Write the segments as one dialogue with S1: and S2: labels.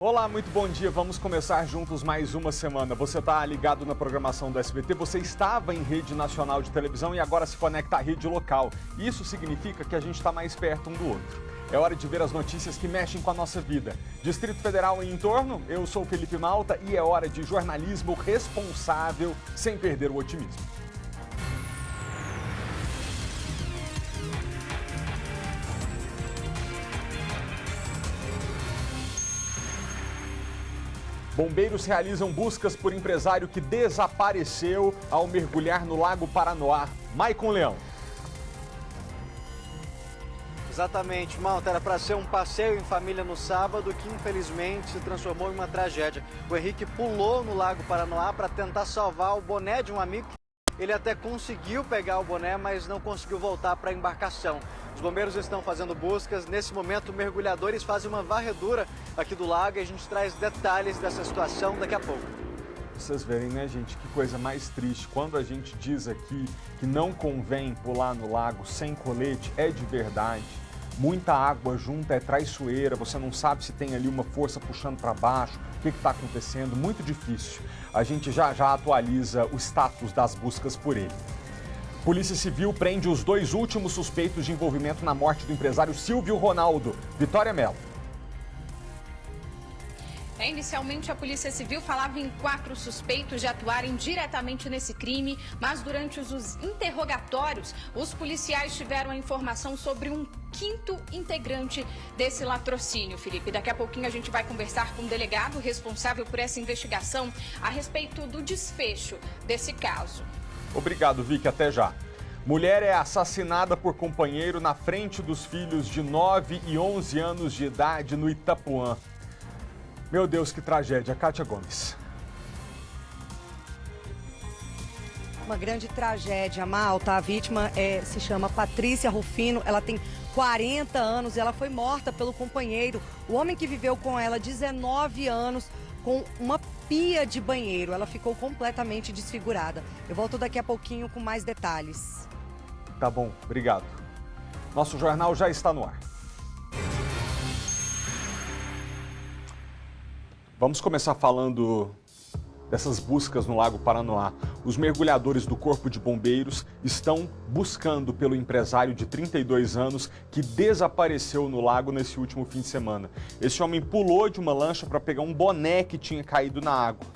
S1: Olá, muito bom dia. Vamos começar juntos mais uma semana. Você está ligado na programação do SBT, você estava em rede nacional de televisão e agora se conecta à rede local. Isso significa que a gente está mais perto um do outro. É hora de ver as notícias que mexem com a nossa vida. Distrito Federal e entorno, eu sou Felipe Malta e é hora de jornalismo responsável, sem perder o otimismo. Bombeiros realizam buscas por empresário que desapareceu ao mergulhar no Lago Paranoá. Maicon Leão.
S2: Exatamente, Malta. Era para ser um passeio em família no sábado que infelizmente se transformou em uma tragédia. O Henrique pulou no Lago Paranoá para tentar salvar o boné de um amigo. Ele até conseguiu pegar o boné, mas não conseguiu voltar para a embarcação. Os bombeiros estão fazendo buscas. Nesse momento, mergulhadores fazem uma varredura aqui do lago e a gente traz detalhes dessa situação daqui a pouco.
S1: Vocês verem, né, gente, que coisa mais triste. Quando a gente diz aqui que não convém pular no lago sem colete, é de verdade. Muita água junta, é traiçoeira, você não sabe se tem ali uma força puxando para baixo, o que está acontecendo, muito difícil. A gente já atualiza o status das buscas por ele. Polícia Civil prende os 2 últimos suspeitos de envolvimento na morte do empresário Silvio Ronaldo. Vitória Mello.
S3: Inicialmente, a Polícia Civil falava em 4 suspeitos de atuarem diretamente nesse crime, mas durante os interrogatórios, os policiais tiveram a informação sobre um 5º integrante desse latrocínio, Felipe. Daqui a pouquinho a gente vai conversar com o delegado responsável por essa investigação a respeito do desfecho desse caso.
S1: Obrigado, Vicky. Até já. Mulher é assassinada por companheiro na frente dos filhos de 9 e 11 anos de idade no Itapuã. Meu Deus, que tragédia. Kátia Gomes.
S4: Uma grande tragédia, Malta. A vítima se chama Patrícia Rufino, ela tem 40 anos e ela foi morta pelo companheiro, o homem que viveu com ela 19 anos, com uma pia de banheiro. Ela ficou completamente desfigurada. Eu volto daqui a pouquinho com mais detalhes.
S1: Tá bom, obrigado. Nosso jornal já está no ar. Vamos começar falando dessas buscas no Lago Paranoá. Os mergulhadores do Corpo de Bombeiros estão buscando pelo empresário de 32 anos que desapareceu no lago nesse último fim de semana. Esse homem pulou de uma lancha para pegar um boné que tinha caído na água.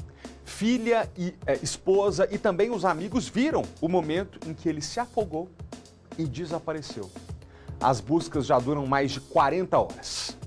S1: Filha e esposa e também os amigos viram o momento em que ele se afogou e desapareceu. As buscas já duram mais de 40 horas.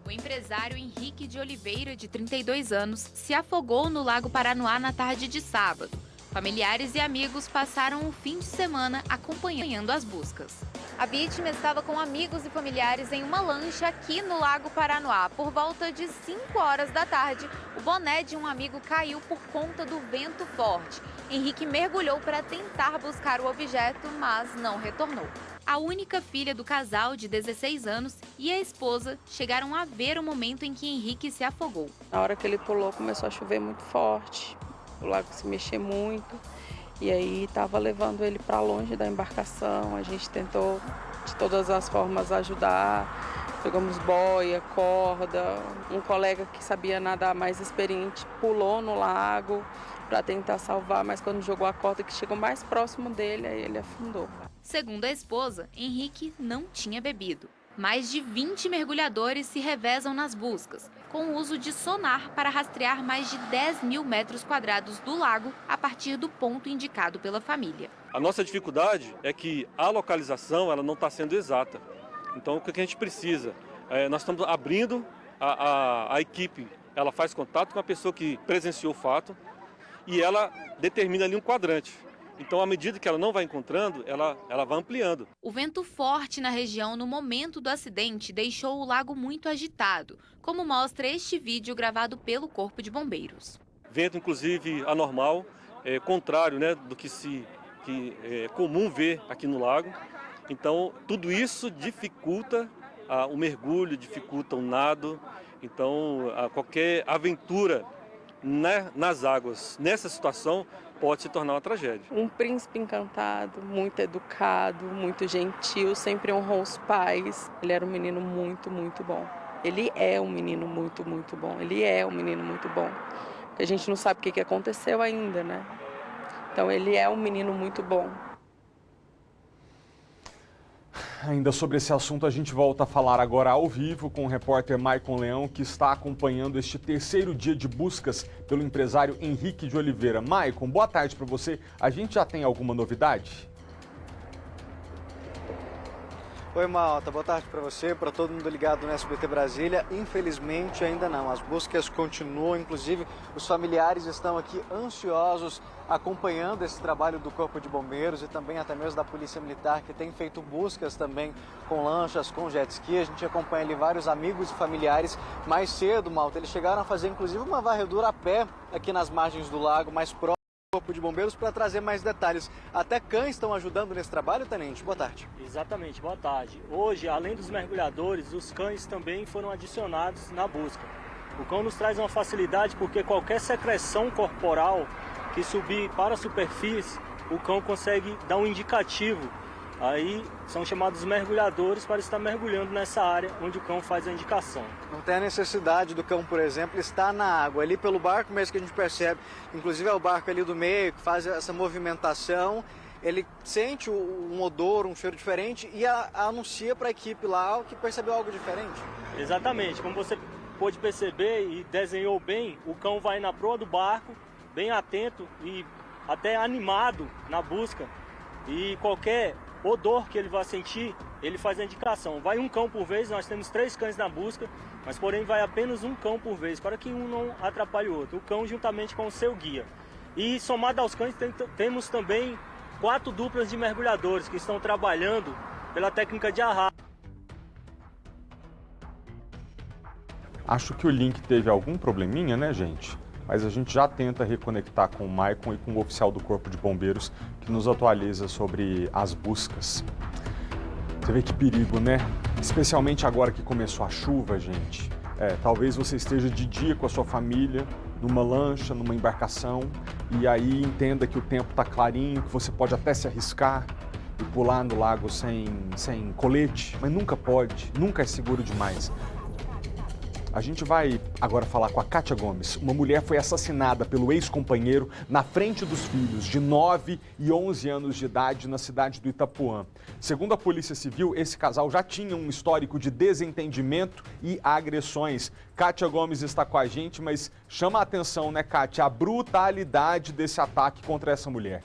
S5: O empresário Henrique de Oliveira, de 32 anos, se afogou no Lago Paranoá na tarde de sábado. Familiares e amigos passaram o fim de semana acompanhando as buscas. A vítima estava com amigos e familiares em uma lancha aqui no Lago Paranoá. Por volta de 5 horas da tarde, o boné de um amigo caiu por conta do vento forte. Henrique mergulhou para tentar buscar o objeto, mas não retornou. A única filha do casal, de 16 anos, e a esposa chegaram a ver o momento em que Henrique se afogou.
S6: Na hora que ele pulou, começou a chover muito forte, o lago se mexer muito, e aí estava levando ele para longe da embarcação. A gente tentou de todas as formas ajudar, pegamos boia, corda. Um colega que sabia nadar, mais experiente, pulou no lago para tentar salvar, mas quando jogou a corda que chegou mais próximo dele, aí ele afundou.
S5: Segundo a esposa, Henrique não tinha bebido. Mais de 20 mergulhadores se revezam nas buscas, com o uso de sonar para rastrear mais de 10 mil metros quadrados do lago a partir do ponto indicado pela família.
S7: A nossa dificuldade é que a localização ela não está sendo exata. Então, o que a gente precisa? Nós estamos abrindo a equipe, ela faz contato com a pessoa que presenciou o fato e ela determina ali um quadrante. Então, à medida que ela não vai encontrando, ela vai ampliando.
S5: O vento forte na região no momento do acidente deixou o lago muito agitado, como mostra este vídeo gravado pelo Corpo de Bombeiros.
S7: Vento, inclusive, anormal, contrário, né, do que é comum ver aqui no lago. Então, tudo isso dificulta o mergulho, dificulta o nado. Então, qualquer aventura nas águas, nessa situação, pode se tornar uma tragédia.
S6: Um príncipe encantado, muito educado, muito gentil, sempre honrou os pais. Ele era um menino muito, muito bom. Ele é um menino muito, muito bom. Ele é um menino muito bom. Porque a gente não sabe o que aconteceu ainda, né? Então ele é um menino muito bom.
S1: Ainda sobre esse assunto, a gente volta a falar agora ao vivo com o repórter Maicon Leão, que está acompanhando este terceiro dia de buscas pelo empresário Henrique de Oliveira. Maicon, boa tarde para você. A gente já tem alguma novidade?
S2: Oi, Malta. Boa tarde para você, para todo mundo ligado no SBT Brasília. Infelizmente, ainda não. As buscas continuam, inclusive os familiares estão aqui ansiosos acompanhando esse trabalho do Corpo de Bombeiros e também até mesmo da Polícia Militar, que tem feito buscas também com lanchas, com jet ski. A gente acompanha ali vários amigos e familiares. Mais cedo, Malta, eles chegaram a fazer inclusive uma varredura a pé aqui nas margens do lago, mais próximo Corpo de Bombeiros, para trazer mais detalhes. Até cães estão ajudando nesse trabalho, Tenente? Boa tarde.
S8: Exatamente, boa tarde. Hoje, além dos mergulhadores, os cães também foram adicionados na busca. O cão nos traz uma facilidade porque qualquer secreção corporal que subir para a superfície, o cão consegue dar um indicativo. Aí são chamados mergulhadores para estar mergulhando nessa área onde o cão faz a indicação.
S2: Não tem a necessidade do cão, por exemplo, estar na água. Ali pelo barco mesmo que a gente percebe, inclusive é o barco ali do meio que faz essa movimentação, ele sente um odor, um cheiro diferente e anuncia para a equipe lá que percebeu algo diferente.
S8: Exatamente, como você pôde perceber e desenhou bem, o cão vai na proa do barco, bem atento e até animado na busca. E qualquer odor que ele vai sentir, ele faz a indicação. Vai um cão por vez, nós temos 3 cães na busca, mas porém vai apenas um cão por vez, para que um não atrapalhe o outro. O cão juntamente com o seu guia. E somado aos cães, temos também 4 duplas de mergulhadores que estão trabalhando pela técnica de arrasto.
S1: Acho que o link teve algum probleminha, né, gente? Mas a gente já tenta reconectar com o Maicon e com o oficial do Corpo de Bombeiros que nos atualiza sobre as buscas. Você vê que perigo, né? Especialmente agora que começou a chuva, gente. Talvez você esteja de dia com a sua família, numa lancha, numa embarcação, e aí entenda que o tempo está clarinho, que você pode até se arriscar e pular no lago sem colete, mas nunca pode, nunca é seguro demais. A gente vai agora falar com a Kátia Gomes. Uma mulher foi assassinada pelo ex-companheiro na frente dos filhos, de 9 e 11 anos de idade, na cidade do Itapuã. Segundo a Polícia Civil, esse casal já tinha um histórico de desentendimento e agressões. Kátia Gomes está com a gente, mas chama a atenção, né, Kátia, a brutalidade desse ataque contra essa mulher.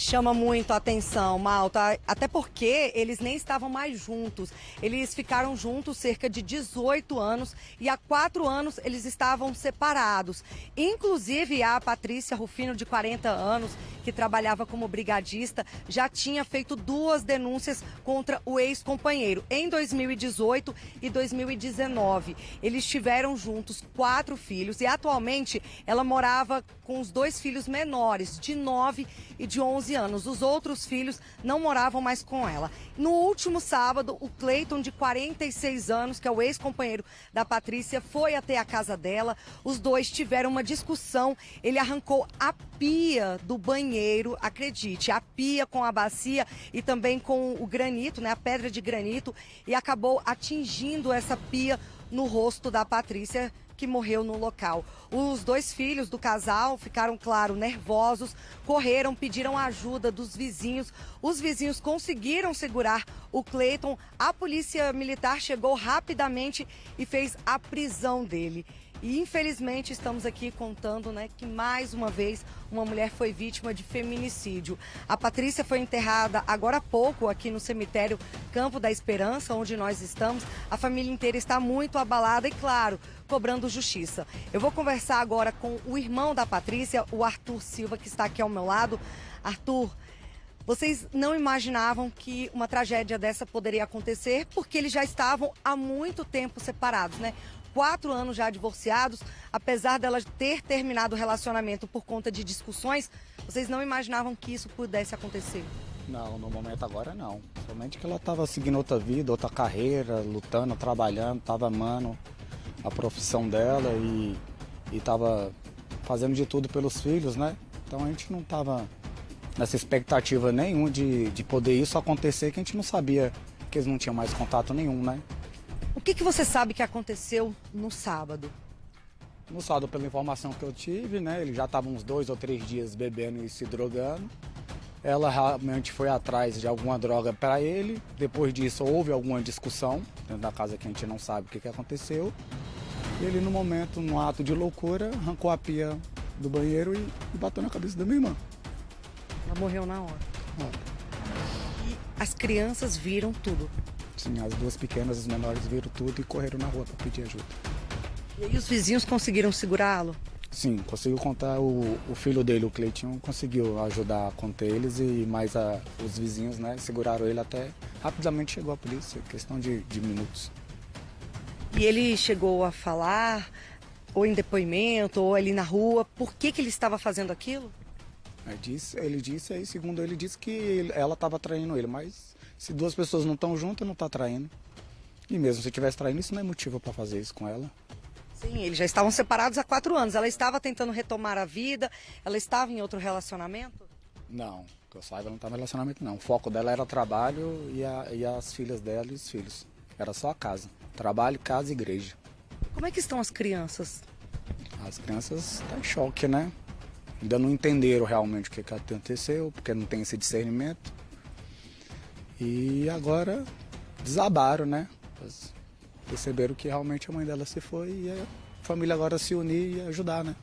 S4: Chama muito a atenção, Malta, até porque eles nem estavam mais juntos. Eles ficaram juntos cerca de 18 anos e há 4 anos eles estavam separados. Inclusive a Patrícia Rufino, de 40 anos, que trabalhava como brigadista, já tinha feito 2 denúncias contra o ex-companheiro em 2018 e 2019. Eles tiveram juntos 4 filhos e atualmente ela morava com os 2 filhos menores, de 9 e de 11 anos. Os outros filhos não moravam mais com ela. No último sábado, o Cleiton, de 46 anos, que é o ex-companheiro da Patrícia, foi até a casa dela. Os dois tiveram uma discussão. Ele arrancou a pia do banheiro, acredite, a pia com a bacia e também com o granito, né, a pedra de granito, e acabou atingindo essa pia no rosto da Patrícia, que morreu no local. Os 2 filhos do casal ficaram, claro, nervosos, correram, pediram ajuda dos vizinhos. Os vizinhos conseguiram segurar o Cleiton. A polícia militar chegou rapidamente e fez a prisão dele. E infelizmente estamos aqui contando, né, que mais uma vez uma mulher foi vítima de feminicídio. A Patrícia foi enterrada agora há pouco aqui no cemitério Campo da Esperança, onde nós estamos. A família inteira está muito abalada e, claro, cobrando justiça. Eu vou conversar agora com o irmão da Patrícia, o Arthur Silva, que está aqui ao meu lado. Arthur, vocês não imaginavam que uma tragédia dessa poderia acontecer, porque eles já estavam há muito tempo separados, né? 4 anos já divorciados, apesar dela ter terminado o relacionamento por conta de discussões, vocês não imaginavam que isso pudesse acontecer?
S9: Não, no momento agora não. Somente que ela estava seguindo outra vida, outra carreira, lutando, trabalhando, estava amando a profissão dela e estava fazendo de tudo pelos filhos, né? Então a gente não estava nessa expectativa nenhuma de poder isso acontecer, que a gente não sabia porque eles não tinham mais contato nenhum, né?
S4: O que você sabe que aconteceu no sábado?
S9: No sábado, pela informação que eu tive, né, ele já estava uns 2 ou 3 dias bebendo e se drogando. Ela realmente foi atrás de alguma droga para ele. Depois disso, houve alguma discussão dentro da casa que a gente não sabe o que aconteceu. E ele, no momento, num ato de loucura, arrancou a pia do banheiro e bateu na cabeça da minha irmã.
S4: Ela morreu na hora. E as crianças viram tudo.
S9: Sim, as duas pequenas, os menores, viram tudo e correram na rua para pedir ajuda.
S4: E aí os vizinhos conseguiram segurá-lo?
S9: Sim, conseguiu contar, o filho dele, o Cleitinho, conseguiu ajudar a conter eles e mais os vizinhos, né, seguraram ele até rapidamente chegou a polícia, questão de minutos.
S4: E ele chegou a falar, ou em depoimento, ou ali na rua, por que ele estava fazendo aquilo?
S9: Ele disse aí, segundo ele, disse que ela estava traindo ele, mas se duas pessoas não estão juntas, não está traindo. E mesmo se estivesse traindo, isso não é motivo para fazer isso com ela.
S4: Sim, eles já estavam separados há 4 anos. Ela estava tentando retomar a vida? Ela estava em outro relacionamento?
S9: Não, que eu saiba, ela não estava em relacionamento, não. O foco dela era trabalho e as filhas dela e os filhos. Era só a casa. Trabalho, casa e igreja.
S4: Como é que estão as crianças?
S9: As crianças estão em choque, né? Ainda não entenderam realmente o que aconteceu, porque não tem esse discernimento. E agora desabaram, né? Perceberam que realmente a mãe dela se foi e a família agora se unir e ajudar, né?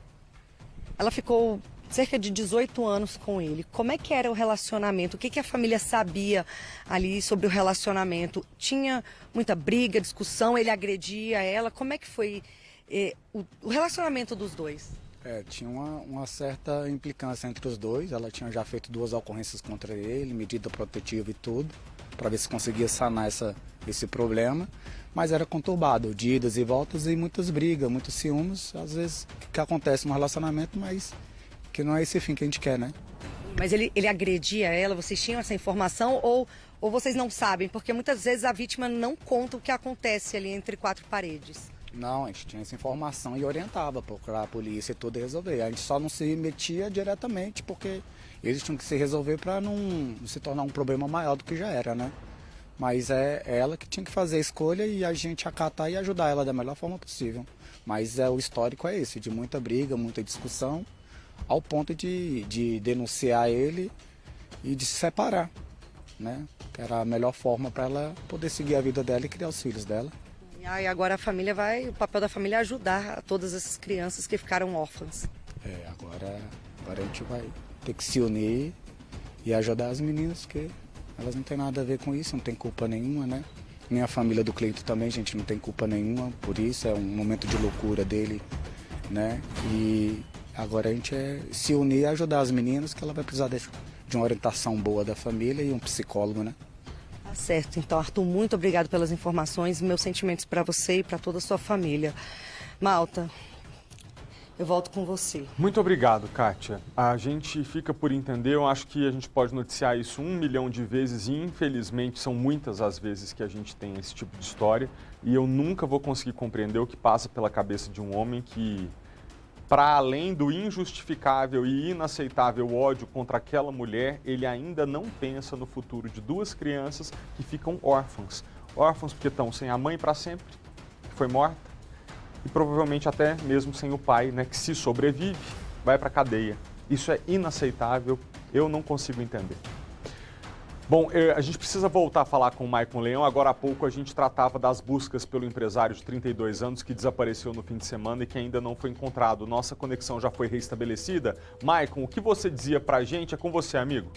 S4: Ela ficou cerca de 18 anos com ele. Como é que era o relacionamento? O que a família sabia ali sobre o relacionamento? Tinha muita briga, discussão, ele agredia ela? Como é que foi o relacionamento dos dois?
S9: Tinha uma certa implicância entre os dois. Ela tinha já feito 2 ocorrências contra ele, medida protetiva e tudo, para ver se conseguia sanar esse problema. Mas era conturbado, de idas e voltas e muitas brigas, muitos ciúmes, às vezes que acontece no relacionamento, mas que não é esse fim que a gente quer, né?
S4: Mas ele agredia ela, vocês tinham essa informação ou vocês não sabem? Porque muitas vezes a vítima não conta o que acontece ali entre 4 paredes.
S9: Não, a gente tinha essa informação e orientava para procurar a polícia e tudo e resolver. A gente só não se metia diretamente porque eles tinham que se resolver para não se tornar um problema maior do que já era, né? Mas é ela que tinha que fazer a escolha e a gente acatar e ajudar ela da melhor forma possível. Mas o histórico é esse, de muita briga, muita discussão, ao ponto de denunciar ele e de se separar, né? Que era a melhor forma para ela poder seguir a vida dela e criar os filhos dela.
S4: E agora o papel da família é ajudar todas essas crianças que ficaram órfãs.
S9: Agora a gente vai ter que se unir e ajudar as meninas, porque elas não têm nada a ver com isso, não tem culpa nenhuma, né? Nem a família do Cleito também, gente, não tem culpa nenhuma por isso, é um momento de loucura dele, né? E agora a gente se unir e ajudar as meninas, que ela vai precisar de uma orientação boa da família e um psicólogo, né?
S4: Tá certo, então Arthur, muito obrigado pelas informações, meus sentimentos para você e para toda a sua família. Malta, eu volto com você.
S1: Muito obrigado, Kátia. A gente fica por entender, eu acho que a gente pode noticiar isso 1 milhão de vezes e infelizmente são muitas as vezes que a gente tem esse tipo de história e eu nunca vou conseguir compreender o que passa pela cabeça de um homem que, para além do injustificável e inaceitável ódio contra aquela mulher, ele ainda não pensa no futuro de 2 crianças que ficam órfãs. Órfãos porque estão sem a mãe para sempre, que foi morta, e provavelmente até mesmo sem o pai, né, que se sobrevive, vai para a cadeia. Isso é inaceitável, eu não consigo entender. Bom, a gente precisa voltar a falar com o Maicon Leão. Agora há pouco a gente tratava das buscas pelo empresário de 32 anos que desapareceu no fim de semana e que ainda não foi encontrado. Nossa conexão já foi restabelecida. Maicon, o que você dizia pra gente? É com você, amigo.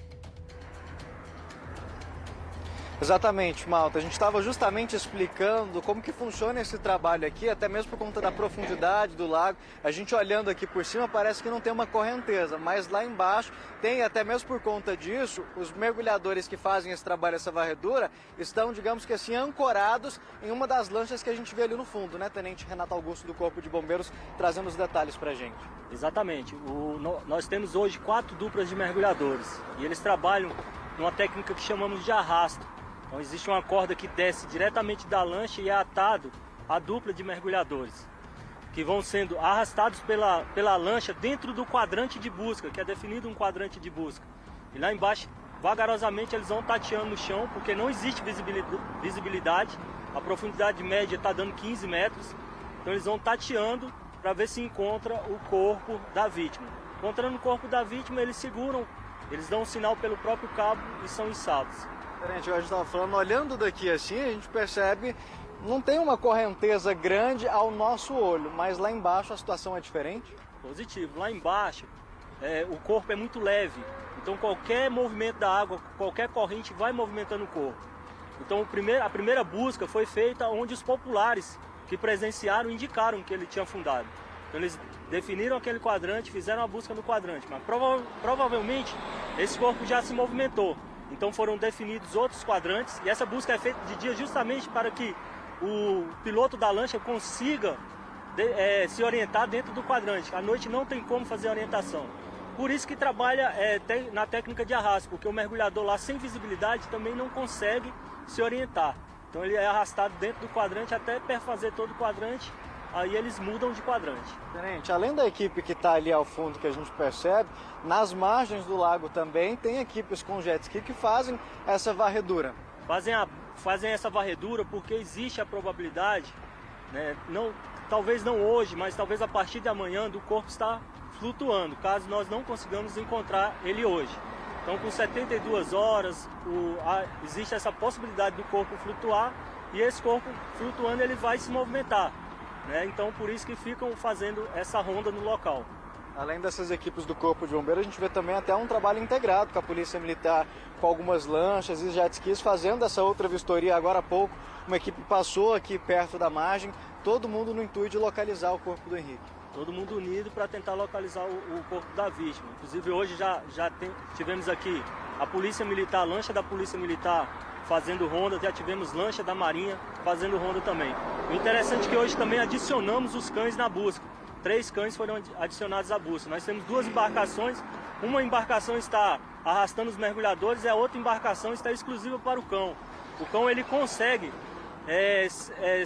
S2: Exatamente, Malta. A gente estava justamente explicando como que funciona esse trabalho aqui, até mesmo por conta da profundidade do lago. A gente olhando aqui por cima parece que não tem uma correnteza, mas lá embaixo tem, até mesmo por conta disso, os mergulhadores que fazem esse trabalho, essa varredura, estão, digamos que assim, ancorados em uma das lanchas que a gente vê ali no fundo, né, Tenente Renato Augusto do Corpo de Bombeiros, trazendo os detalhes pra gente.
S8: Exatamente. Nós temos hoje 4 duplas de mergulhadores e eles trabalham numa técnica que chamamos de arrasto. Então existe uma corda que desce diretamente da lancha e é atado a dupla de mergulhadores, que vão sendo arrastados pela lancha dentro do quadrante de busca, que é definido um quadrante de busca. E lá embaixo vagarosamente eles vão tateando no chão, porque não existe visibilidade. A profundidade média está dando 15 metros. Então eles vão tateando para ver se encontra o corpo da vítima. Encontrando o corpo da vítima, eles seguram, eles dão um sinal pelo próprio cabo e são içados.
S2: Tenente, a gente estava falando, olhando daqui assim, a gente percebe, não tem uma correnteza grande ao nosso olho, mas lá embaixo a situação é diferente?
S8: Positivo. Lá embaixo, o corpo é muito leve, então qualquer movimento da água, qualquer corrente vai movimentando o corpo. Então a primeira busca foi feita onde os populares que presenciaram indicaram que ele tinha afundado. Então eles definiram aquele quadrante, fizeram a busca no quadrante, mas provavelmente esse corpo já se movimentou. Então foram definidos outros quadrantes e essa busca é feita de dia justamente para que o piloto da lancha consiga se orientar dentro do quadrante. À noite não tem como fazer orientação. Por isso que trabalha na técnica de arrasto, porque o mergulhador lá sem visibilidade também não consegue se orientar. Então ele é arrastado dentro do quadrante até perfazer todo o quadrante, aí eles mudam de quadrante.
S2: Tenente, além da equipe que está ali ao fundo que a gente percebe, nas margens do lago também tem equipes com jet ski que fazem essa varredura.
S8: Fazem essa varredura porque existe a probabilidade, né, talvez não hoje, mas talvez a partir de amanhã, do corpo estar flutuando, caso nós não consigamos encontrar ele hoje. Então, com 72 horas, existe essa possibilidade do corpo flutuar e esse corpo flutuando ele vai se movimentar, né? Então, por isso que ficam fazendo essa ronda no local.
S2: Além dessas equipes do Corpo de Bombeiros, a gente vê também até um trabalho integrado com a Polícia Militar, com algumas lanchas e jet skis, fazendo essa outra vistoria. Agora há pouco, uma equipe passou aqui perto da margem, todo mundo no intuito de localizar o corpo do Henrique.
S8: Todo mundo unido para tentar localizar o corpo da vítima. Inclusive hoje tivemos aqui a Polícia Militar, a lancha da Polícia Militar fazendo ronda, já tivemos lancha da Marinha fazendo ronda também. O interessante é que hoje também adicionamos os cães na busca. 3 cães foram adicionados à busca. Nós temos 2 embarcações, uma embarcação está arrastando os mergulhadores e a outra embarcação está exclusiva para o cão. O cão ele consegue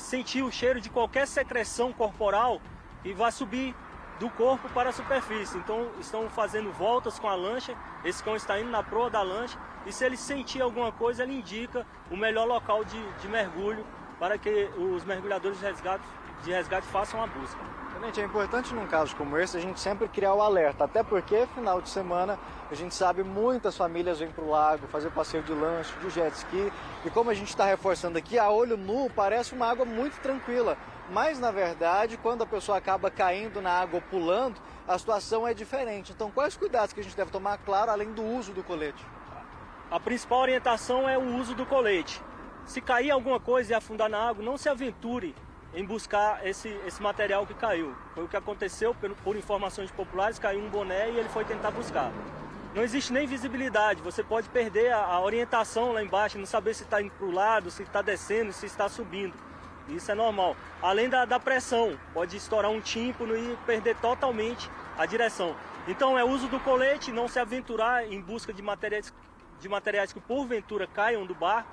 S8: sentir o cheiro de qualquer secreção corporal e vai subir do corpo para a superfície. Então estão fazendo voltas com a lancha, esse cão está indo na proa da lancha e se ele sentir alguma coisa, ele indica o melhor local de mergulho para que os mergulhadores de resgate façam a busca.
S2: Tenente, é importante num caso como esse a gente sempre criar o alerta, até porque final de semana a gente sabe muitas famílias vêm para o lago fazer passeio de lancha, de jet ski e como a gente está reforçando aqui, a olho nu parece uma água muito tranquila. Mas, na verdade, quando a pessoa acaba caindo na água ou pulando, a situação é diferente. Então, quais cuidados que a gente deve tomar, claro, além do uso do colete?
S8: A principal orientação é o uso do colete. Se cair alguma coisa e afundar na água, não se aventure em buscar esse material que caiu. Foi o que aconteceu, por informações populares, caiu um boné e ele foi tentar buscar. Não existe nem visibilidade, você pode perder a orientação lá embaixo, não saber se está indo para o lado, se está descendo, se está subindo. Isso é normal. Além da pressão, pode estourar um tímpano e perder totalmente a direção. Então é uso do colete, não se aventurar em busca de materiais que porventura caiam do barco.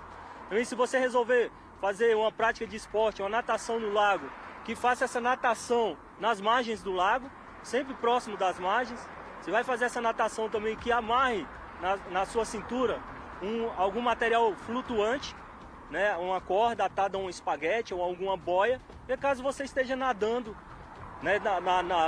S8: Então, se você resolver fazer uma prática de esporte, uma natação no lago, que faça essa natação nas margens do lago, sempre próximo das margens. Você vai fazer essa natação também que amarre na sua cintura algum material flutuante, né, uma corda atada a um espaguete ou alguma boia, e caso você esteja nadando, né,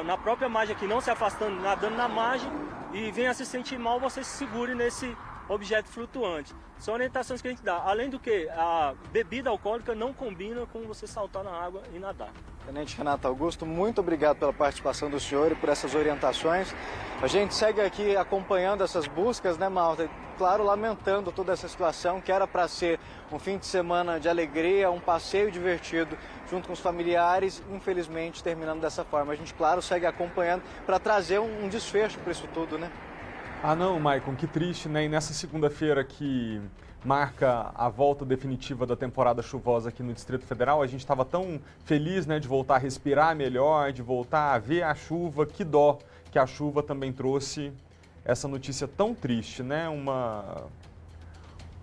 S8: na própria margem aqui, não se afastando, nadando na margem e venha se sentir mal, você se segure nesse objeto flutuante. São orientações que a gente dá. Além do que, a bebida alcoólica não combina com você saltar na água e nadar.
S2: Tenente Renato Augusto, muito obrigado pela participação do senhor e por essas orientações. A gente segue aqui acompanhando essas buscas, né, Malta? Claro, lamentando toda essa situação, que era para ser um fim de semana de alegria, um passeio divertido junto com os familiares, infelizmente terminando dessa forma. A gente, claro, segue acompanhando para trazer um desfecho para isso tudo, né?
S1: Ah não, Maicon, que triste, né? E nessa segunda-feira que marca a volta definitiva da temporada chuvosa aqui no Distrito Federal, a gente estava tão feliz, né, de voltar a respirar melhor, de voltar a ver a chuva. Que dó que a chuva também trouxe essa notícia tão triste, né?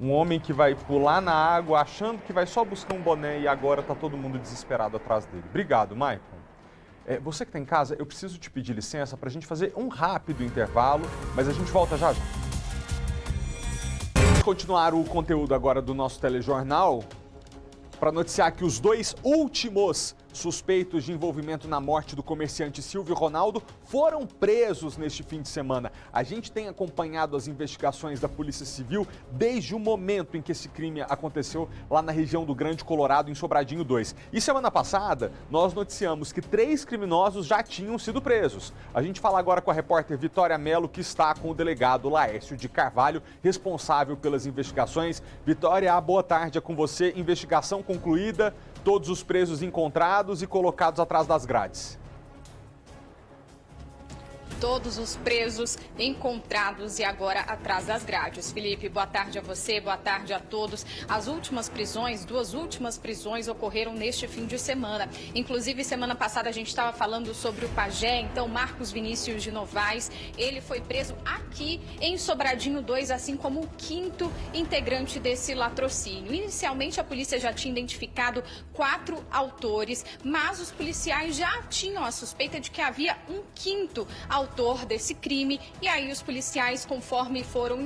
S1: Um homem que vai pular na água achando que vai só buscar um boné e agora está todo mundo desesperado atrás dele. Obrigado, Maicon. Você que está em casa, eu preciso te pedir licença para a gente fazer um rápido intervalo, mas a gente volta já já. Vamos continuar o conteúdo agora do nosso telejornal para noticiar que os 2 últimos suspeitos de envolvimento na morte do comerciante Silvio Ronaldo foram presos neste fim de semana. A gente tem acompanhado as investigações da Polícia Civil desde o momento em que esse crime aconteceu lá na região do Grande Colorado, em Sobradinho 2. E semana passada, nós noticiamos que 3 criminosos já tinham sido presos. A gente fala agora com a repórter Vitória Mello, que está com o delegado Laércio de Carvalho, responsável pelas investigações. Vitória, boa tarde, é com você. Investigação concluída, todos os presos encontrados e colocados atrás das grades.
S3: Todos os presos encontrados e agora atrás das grades. Felipe, boa tarde a você, boa tarde a todos. As últimas prisões, 2 últimas prisões ocorreram neste fim de semana. Inclusive, semana passada a gente estava falando sobre o pajé, então Marcos Vinícius de Novaes, ele foi preso aqui em Sobradinho 2, assim como o 5º integrante desse latrocínio. Inicialmente, a polícia já tinha identificado 4 autores, mas os policiais já tinham a suspeita de que havia um 5º autor desse crime, e aí os policiais, conforme foram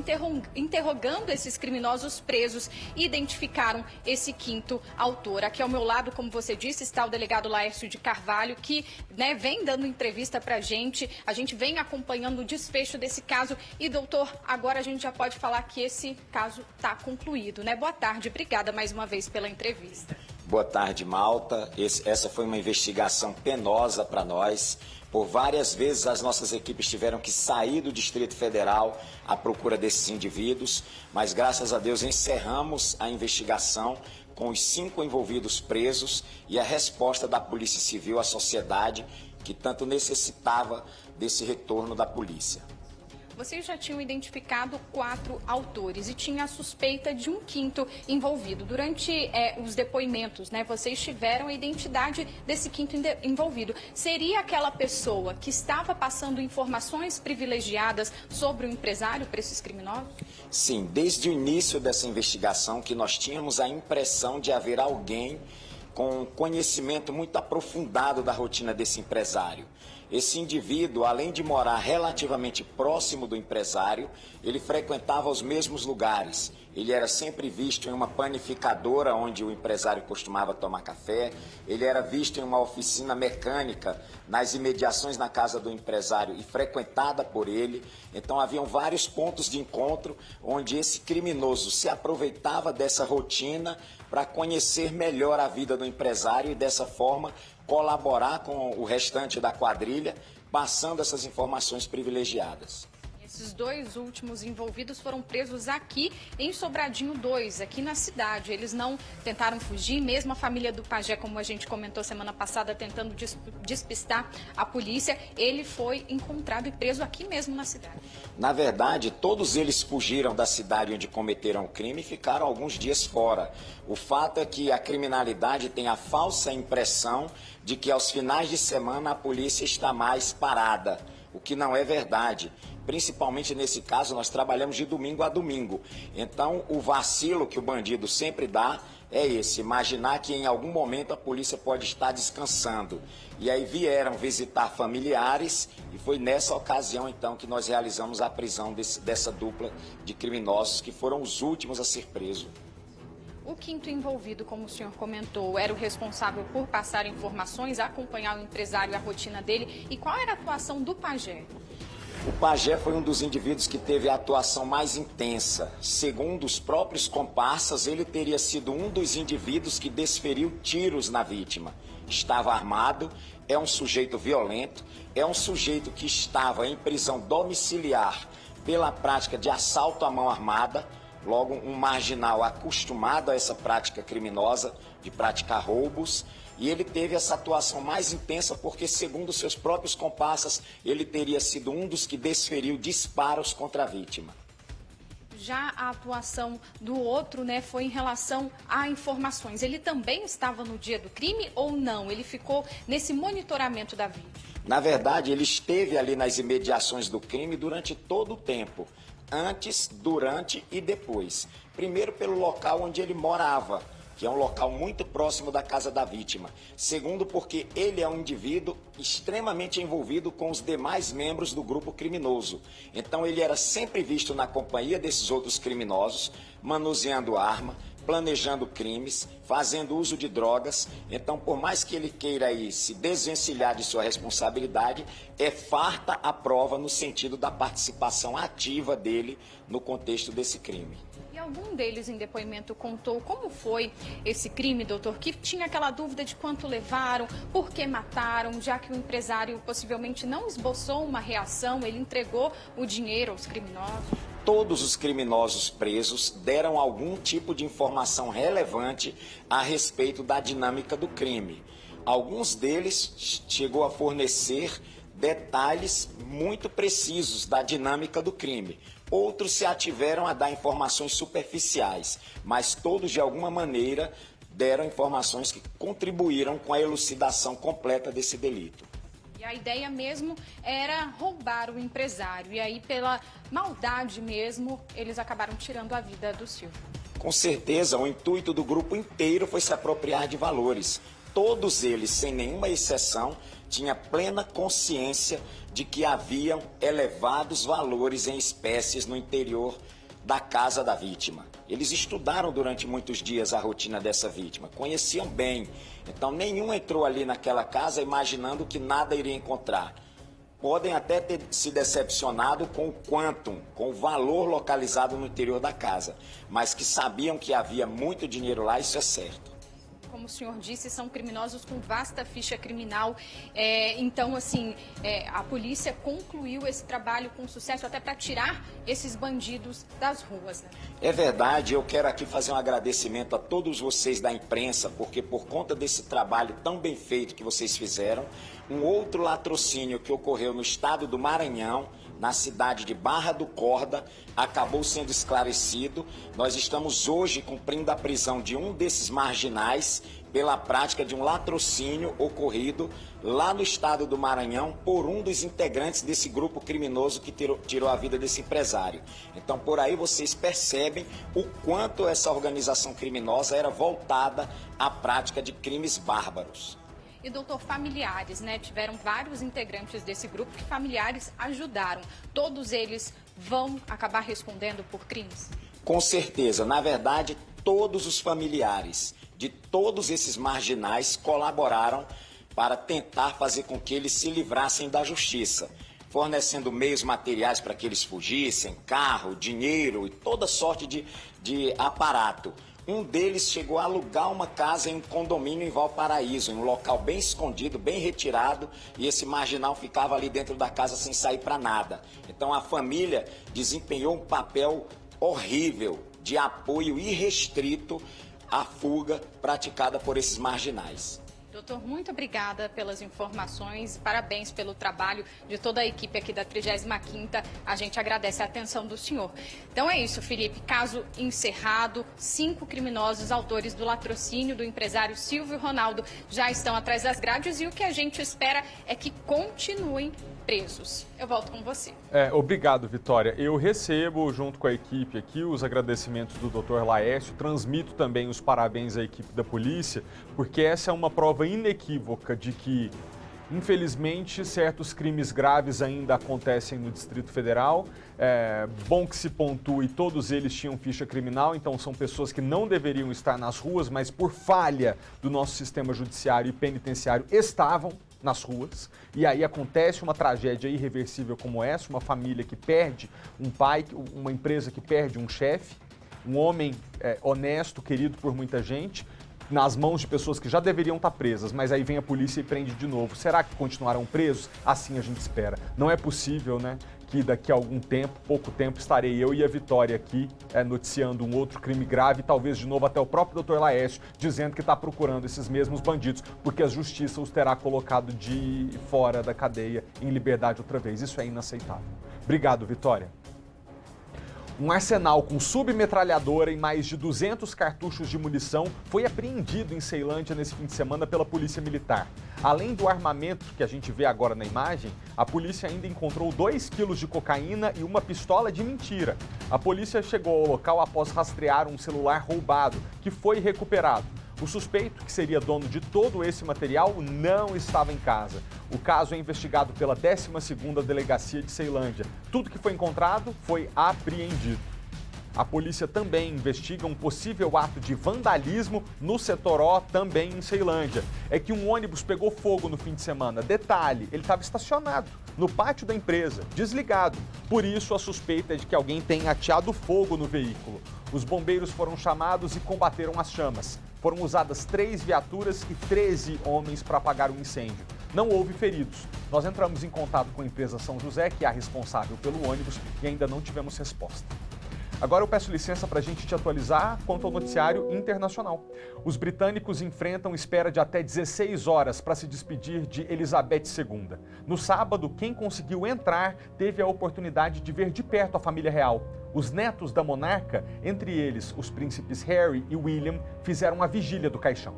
S3: interrogando esses criminosos presos, identificaram esse 5º autor. Aqui ao meu lado, como você disse, está o delegado Laércio de Carvalho, que vem dando entrevista pra gente, a gente vem acompanhando o desfecho desse caso, e doutor, agora a gente já pode falar que esse caso está concluído, né? Boa tarde, obrigada mais uma vez pela entrevista.
S10: Boa tarde, Malta. Essa foi uma investigação penosa para nós. Por várias vezes as nossas equipes tiveram que sair do Distrito Federal à procura desses indivíduos, mas graças a Deus encerramos a investigação com os 5 envolvidos presos e a resposta da Polícia Civil à sociedade que tanto necessitava desse retorno da polícia.
S3: Vocês já tinham identificado 4 autores e tinha a suspeita de um 5º envolvido. Durante os depoimentos, vocês tiveram a identidade desse 5º envolvido. Seria aquela pessoa que estava passando informações privilegiadas sobre o empresário para esses criminosos?
S10: Sim, desde o início dessa investigação que nós tínhamos a impressão de haver alguém com conhecimento muito aprofundado da rotina desse empresário. Esse indivíduo, além de morar relativamente próximo do empresário, ele frequentava os mesmos lugares. Ele era sempre visto em uma panificadora onde o empresário costumava tomar café. Ele era visto em uma oficina mecânica nas imediações na casa do empresário e frequentada por ele. Então haviam vários pontos de encontro onde esse criminoso se aproveitava dessa rotina para conhecer melhor a vida do empresário e dessa forma colaborar com o restante da quadrilha, passando essas informações privilegiadas.
S3: Esses 2 últimos envolvidos foram presos aqui em Sobradinho 2, aqui na cidade. Eles não tentaram fugir, mesmo a família do pajé, como a gente comentou semana passada, tentando despistar a polícia, ele foi encontrado e preso aqui mesmo na cidade.
S10: Na verdade, todos eles fugiram da cidade onde cometeram o crime e ficaram alguns dias fora. O fato é que a criminalidade tem a falsa impressão de que aos finais de semana a polícia está mais parada, o que não é verdade. Principalmente nesse caso, nós trabalhamos de domingo a domingo. Então, o vacilo que o bandido sempre dá é esse, imaginar que em algum momento a polícia pode estar descansando. E aí vieram visitar familiares e foi nessa ocasião, então, que nós realizamos a prisão dessa dupla de criminosos que foram os últimos a ser presos.
S3: O 5º envolvido, como o senhor comentou, era o responsável por passar informações, acompanhar o empresário e a rotina dele. E qual era a atuação do pajé?
S10: O pajé foi um dos indivíduos que teve a atuação mais intensa. Segundo os próprios comparsas, ele teria sido um dos indivíduos que desferiu tiros na vítima. Estava armado, é um sujeito violento, é um sujeito que estava em prisão domiciliar pela prática de assalto à mão armada, logo um marginal acostumado a essa prática criminosa de praticar roubos. E ele teve essa atuação mais intensa porque, segundo seus próprios comparsas, ele teria sido um dos que desferiu disparos contra a vítima.
S3: Já a atuação do outro, foi em relação a informações. Ele também estava no dia do crime ou não? Ele ficou nesse monitoramento da vítima?
S10: Na verdade, ele esteve ali nas imediações do crime durante todo o tempo. Antes, durante e depois. Primeiro pelo local onde ele morava. que é um local muito próximo da casa da vítima. Segundo, porque ele é um indivíduo extremamente envolvido com os demais membros do grupo criminoso. Então ele era sempre visto na companhia desses outros criminosos, manuseando arma, planejando crimes, fazendo uso de drogas. Então, por mais que ele queira aí se desvencilhar de sua responsabilidade, é farta a prova no sentido da participação ativa dele no contexto desse crime.
S3: E algum deles em depoimento contou como foi esse crime, doutor? Que tinha aquela dúvida de quanto levaram, por que mataram, já que o empresário possivelmente não esboçou uma reação, ele entregou o dinheiro aos criminosos?
S10: Todos os criminosos presos deram algum tipo de informação relevante a respeito da dinâmica do crime. Alguns deles chegou a fornecer detalhes muito precisos da dinâmica do crime. Outros se ativeram a dar informações superficiais, mas todos, de alguma maneira, deram informações que contribuíram com a elucidação completa desse delito.
S3: E a ideia mesmo era roubar o empresário. E aí, pela maldade mesmo, eles acabaram tirando a vida do Silvio.
S10: Com certeza, o intuito do grupo inteiro foi se apropriar de valores. Todos eles, sem nenhuma exceção, tinham plena consciência de que haviam elevados valores em espécies no interior da casa da vítima. Eles estudaram durante muitos dias a rotina dessa vítima, conheciam bem. Então, nenhum entrou ali naquela casa imaginando que nada iria encontrar. Podem até ter se decepcionado com o quantum, com o valor localizado no interior da casa, mas que sabiam que havia muito dinheiro lá, isso é certo.
S3: Como o senhor disse, são criminosos com vasta ficha criminal. Então, assim, a polícia concluiu esse trabalho com sucesso até para tirar esses bandidos das ruas, né?
S10: É verdade, eu quero aqui fazer um agradecimento a todos vocês da imprensa, porque por conta desse trabalho tão bem feito que vocês fizeram, um outro latrocínio que ocorreu no estado do Maranhão, na cidade de Barra do Corda, acabou sendo esclarecido. Nós estamos hoje cumprindo a prisão de um desses marginais pela prática de um latrocínio ocorrido lá no estado do Maranhão por um dos integrantes desse grupo criminoso que tirou a vida desse empresário. Então, por aí vocês percebem o quanto essa organização criminosa era voltada à prática de crimes bárbaros.
S3: E, doutor, familiares, né? Tiveram vários integrantes desse grupo que familiares ajudaram. Todos eles vão acabar respondendo por crimes?
S10: Com certeza. Na verdade, todos os familiares de todos esses marginais colaboraram para tentar fazer com que eles se livrassem da justiça, fornecendo meios materiais para que eles fugissem, carro, dinheiro e toda sorte de aparato. Um deles chegou a alugar uma casa em um condomínio em Valparaíso, em um local bem escondido, bem retirado, e esse marginal ficava ali dentro da casa sem sair para nada. Então a família desempenhou um papel horrível de apoio irrestrito à fuga praticada por esses marginais.
S3: Doutor, muito obrigada pelas informações, parabéns pelo trabalho de toda a equipe aqui da 35ª, a gente agradece a atenção do senhor. Então é isso, Felipe, caso encerrado, 5 criminosos autores do latrocínio do empresário Silvio Ronaldo já estão atrás das grades e o que a gente espera é que continuem presos. Eu volto com você.
S1: Obrigado, Vitória. Eu recebo, junto com a equipe aqui, os agradecimentos do Dr. Laércio, transmito também os parabéns à equipe da polícia, porque essa é uma prova inequívoca de que, infelizmente, certos crimes graves ainda acontecem no Distrito Federal. Bom que se pontue, todos eles tinham ficha criminal, então são pessoas que não deveriam estar nas ruas, mas por falha do nosso sistema judiciário e penitenciário estavam nas ruas, e aí acontece uma tragédia irreversível como essa, uma família que perde um pai, uma empresa que perde um chefe, um homem honesto, querido por muita gente, nas mãos de pessoas que já deveriam estar presas, mas aí vem a polícia e prende de novo. Será que continuarão presos? Assim a gente espera. Não é possível, né, que daqui a algum tempo, pouco tempo, estarei eu e a Vitória aqui noticiando um outro crime grave, talvez de novo até o próprio Dr. Laércio dizendo que está procurando esses mesmos bandidos, porque a justiça os terá colocado de fora da cadeia em liberdade outra vez. Isso é inaceitável. Obrigado, Vitória. Um arsenal com submetralhadora e mais de 200 cartuchos de munição foi apreendido em Ceilândia nesse fim de semana pela Polícia Militar. Além do armamento que a gente vê agora na imagem, a polícia ainda encontrou 2 quilos de cocaína e uma pistola de mentira. A polícia chegou ao local após rastrear um celular roubado, que foi recuperado. O suspeito, que seria dono de todo esse material, não estava em casa. O caso é investigado pela 12ª Delegacia de Ceilândia. Tudo que foi encontrado foi apreendido. A polícia também investiga um possível ato de vandalismo no setor O, também em Ceilândia. É que um ônibus pegou fogo no fim de semana. Detalhe, ele estava estacionado no pátio da empresa, desligado. Por isso, a suspeita é de que alguém tenha ateado fogo no veículo. Os bombeiros foram chamados e combateram as chamas. Foram usadas 3 viaturas e 13 homens para apagar o incêndio. Não houve feridos. Nós entramos em contato com a empresa São José, que é a responsável pelo ônibus, e ainda não tivemos resposta. Agora eu peço licença para a gente te atualizar quanto ao noticiário internacional. Os britânicos enfrentam espera de até 16 horas para se despedir de Elizabeth II. No sábado, quem conseguiu entrar teve a oportunidade de ver de perto a família real. Os netos da monarca, entre eles os príncipes Harry e William, fizeram a vigília do caixão.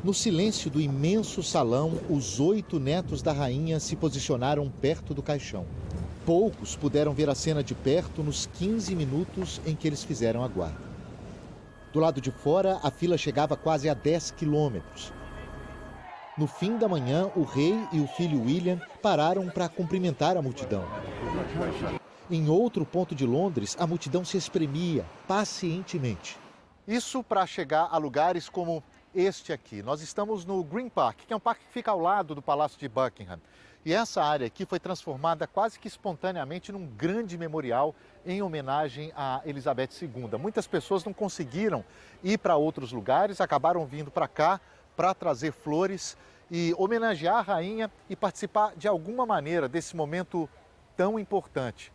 S11: No silêncio do imenso salão, os 8 netos da rainha se posicionaram perto do caixão. Poucos puderam ver a cena de perto nos 15 minutos em que eles fizeram a guarda. Do lado de fora, a fila chegava quase a 10 quilômetros. No fim da manhã, o rei e o filho William pararam para cumprimentar a multidão. Em outro ponto de Londres, a multidão se espremia pacientemente. Isso para chegar a lugares como este aqui. Nós estamos no Green Park, que é um parque que fica ao lado do Palácio de Buckingham. E essa área aqui foi transformada quase que espontaneamente num grande memorial em homenagem a Elizabeth II. Muitas pessoas não conseguiram ir para outros lugares, acabaram vindo para cá para trazer flores e homenagear a rainha e participar de alguma maneira desse momento tão importante.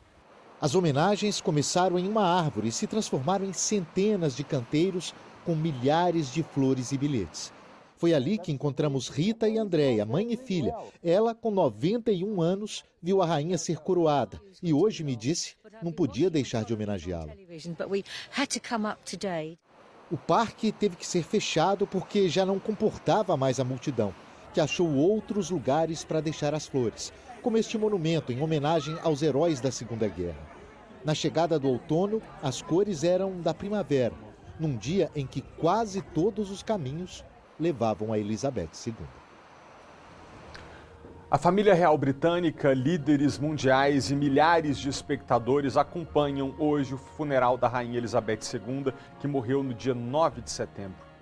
S11: As homenagens começaram em uma árvore e se transformaram em centenas de canteiros com milhares de flores e bilhetes. Foi ali que encontramos Rita e Andréia, mãe e filha. Ela, com 91 anos, viu a rainha ser coroada e hoje me disse não podia deixar de homenageá-la. O parque teve que ser fechado porque já não comportava mais a multidão, que achou outros lugares para deixar as flores, como este monumento em homenagem aos heróis da Segunda Guerra. Na chegada do outono, as cores eram da primavera, num dia em que quase todos os caminhos levavam a Elizabeth II.
S1: A família real britânica, líderes mundiais e milhares de espectadores acompanham hoje o funeral da rainha Elizabeth II, que morreu no dia 9 de setembro.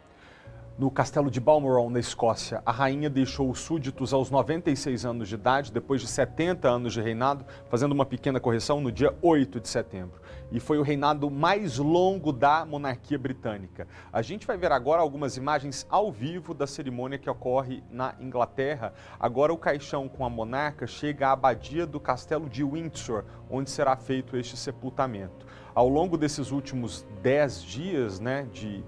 S1: No castelo de Balmoral, na Escócia, a rainha deixou os súditos aos 96 anos de idade, depois de 70 anos de reinado, fazendo uma pequena correção no dia 8 de setembro. E foi o reinado mais longo da monarquia britânica. A gente vai ver agora algumas imagens ao vivo da cerimônia que ocorre na Inglaterra. Agora o caixão com a monarca chega à abadia do castelo de Windsor, onde será feito este sepultamento. Ao longo desses últimos 10 dias, de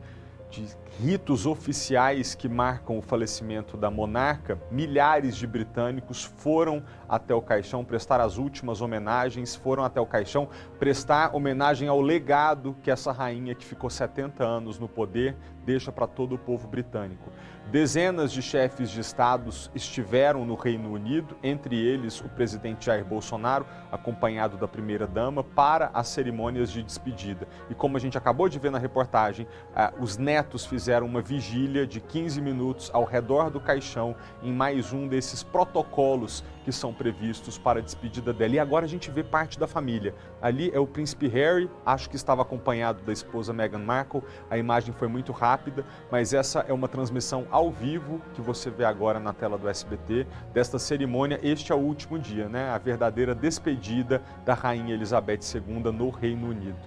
S1: ritos oficiais que marcam o falecimento da monarca, milhares de britânicos foram até o caixão prestar as últimas homenagens, foram até o caixão prestar homenagem ao legado que essa rainha, que ficou 70 anos no poder, deixa para todo o povo britânico. Dezenas de chefes de estados estiveram no Reino Unido, entre eles o presidente Jair Bolsonaro, acompanhado da primeira-dama, para as cerimônias de despedida. E como a gente acabou de ver na reportagem, os netos fizeram uma vigília de 15 minutos ao redor do caixão em mais um desses protocolos que são previstos para a despedida dela. E agora a gente vê parte da família. Ali é o príncipe Harry, acho que estava acompanhado da esposa Meghan Markle. A imagem foi muito rápida, mas essa é uma transmissão ao vivo que você vê agora na tela do SBT desta cerimônia. Este é o último dia, a verdadeira despedida da rainha Elizabeth II no Reino Unido.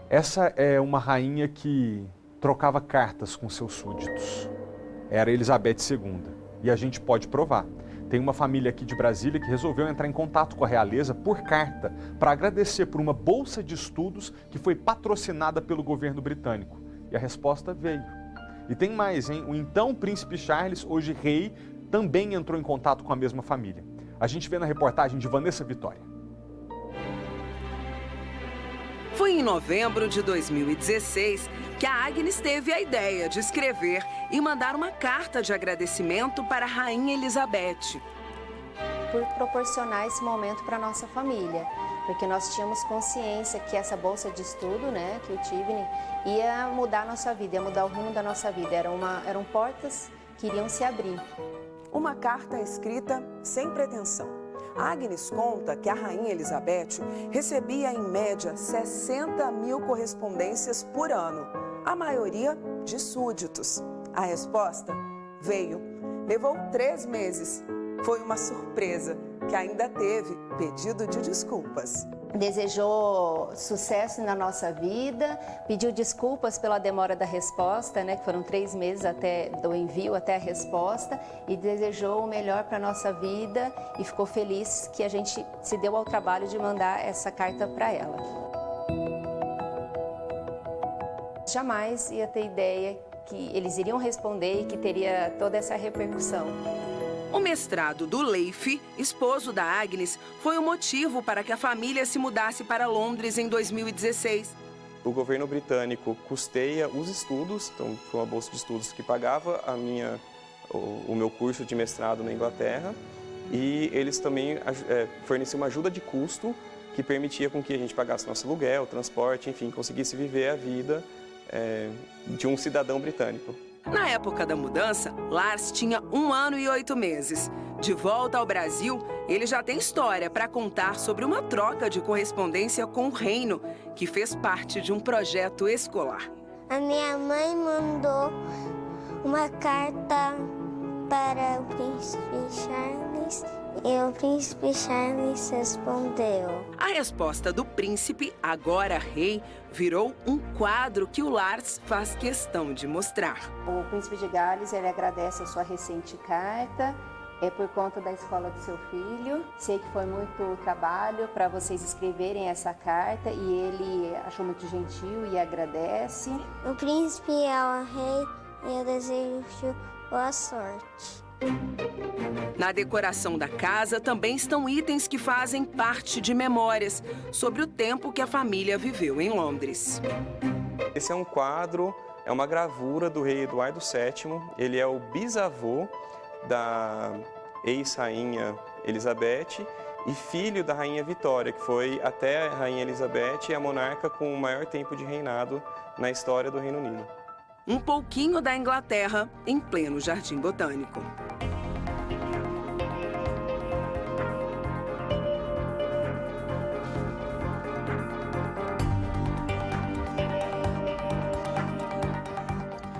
S1: Essa é uma rainha que trocava cartas com seus súditos. Era Elizabeth II. E a gente pode provar. Tem uma família aqui de Brasília que resolveu entrar em contato com a realeza por carta para agradecer por uma bolsa de estudos que foi patrocinada pelo governo britânico. E a resposta veio. E tem mais, o então príncipe Charles, hoje rei, também entrou em contato com a mesma família. A gente vê na reportagem de Vanessa Vitória.
S12: Foi em novembro de 2016 que a Agnes teve a ideia de escrever e mandar uma carta de agradecimento para a Rainha Elizabeth.
S13: Por proporcionar esse momento para a nossa família, porque nós tínhamos consciência que essa bolsa de estudo, né, que eu tive, ia mudar a nossa vida, ia mudar o rumo da nossa vida. Eram portas que iriam se abrir.
S12: Uma carta escrita sem pretensão. A Agnes conta que a Rainha Elizabeth recebia, em média, 60 mil correspondências por ano, a maioria de súditos. A resposta veio. Levou 3 meses. Foi uma surpresa, que ainda teve pedido de desculpas.
S13: Desejou sucesso na nossa vida, pediu desculpas pela demora da resposta, né, que foram 3 meses até do envio até a resposta, e desejou o melhor para a nossa vida e ficou feliz que a gente se deu ao trabalho de mandar essa carta para ela. Jamais ia ter ideia que eles iriam responder e que teria toda essa repercussão.
S12: O mestrado do Leif, esposo da Agnes, foi o motivo para que a família se mudasse para Londres em 2016.
S14: O governo britânico custeia os estudos, então foi uma bolsa de estudos que pagava o meu curso de mestrado na Inglaterra, e eles também forneciam uma ajuda de custo que permitia com que a gente pagasse nosso aluguel, transporte, enfim, conseguisse viver a vida de um cidadão britânico.
S12: Na época da mudança, Lars tinha 1 ano e 8 meses. De volta ao Brasil, ele já tem história para contar sobre uma troca de correspondência com o reino, que fez parte de um projeto escolar.
S15: A minha mãe mandou uma carta para o príncipe Charles e o príncipe Charles respondeu.
S12: A resposta do príncipe, agora rei, virou um quadro que o Lars faz questão de mostrar.
S13: O príncipe de Gales, ele agradece a sua recente carta, por conta da escola do seu filho. Sei que foi muito trabalho para vocês escreverem essa carta e ele achou muito gentil e agradece.
S15: O príncipe é o rei e eu desejo boa sorte.
S12: Na decoração da casa também estão itens que fazem parte de memórias sobre o tempo que a família viveu em Londres.
S14: Esse é um quadro, é uma gravura do rei Eduardo VII. Ele é o bisavô da ex-rainha Elizabeth e filho da rainha Vitória, que foi até a rainha Elizabeth a monarca com o maior tempo de reinado na história do Reino Unido.
S12: Um pouquinho da Inglaterra em pleno Jardim Botânico.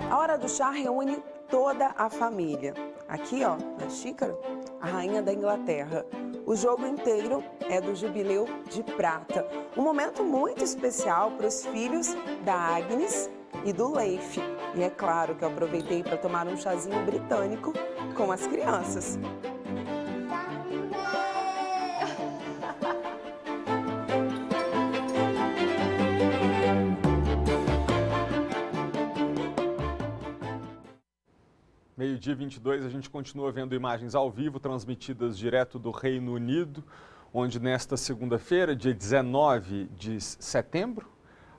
S12: A hora do chá reúne toda a família. Aqui, ó, na xícara, a rainha da Inglaterra. O jogo inteiro é do Jubileu de Prata. Um momento muito especial para os filhos da Agnes e do Leif. E é claro que eu aproveitei para tomar um chazinho britânico com as crianças.
S1: Meio-dia 22, a gente continua vendo imagens ao vivo transmitidas direto do Reino Unido, onde nesta segunda-feira, dia 19 de setembro,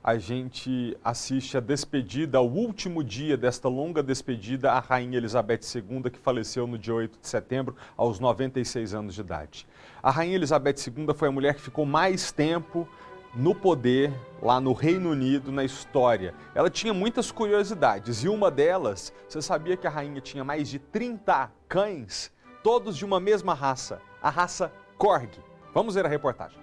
S1: a gente assiste a despedida, ao último dia desta longa despedida, à Rainha Elizabeth II, que faleceu no dia 8 de setembro, aos 96 anos de idade. A Rainha Elizabeth II foi a mulher que ficou mais tempo no poder, lá no Reino Unido, na história. Ela tinha muitas curiosidades e uma delas, você sabia que a rainha tinha mais de 30 cães, todos de uma mesma raça, a raça Corgi. Vamos ver a reportagem.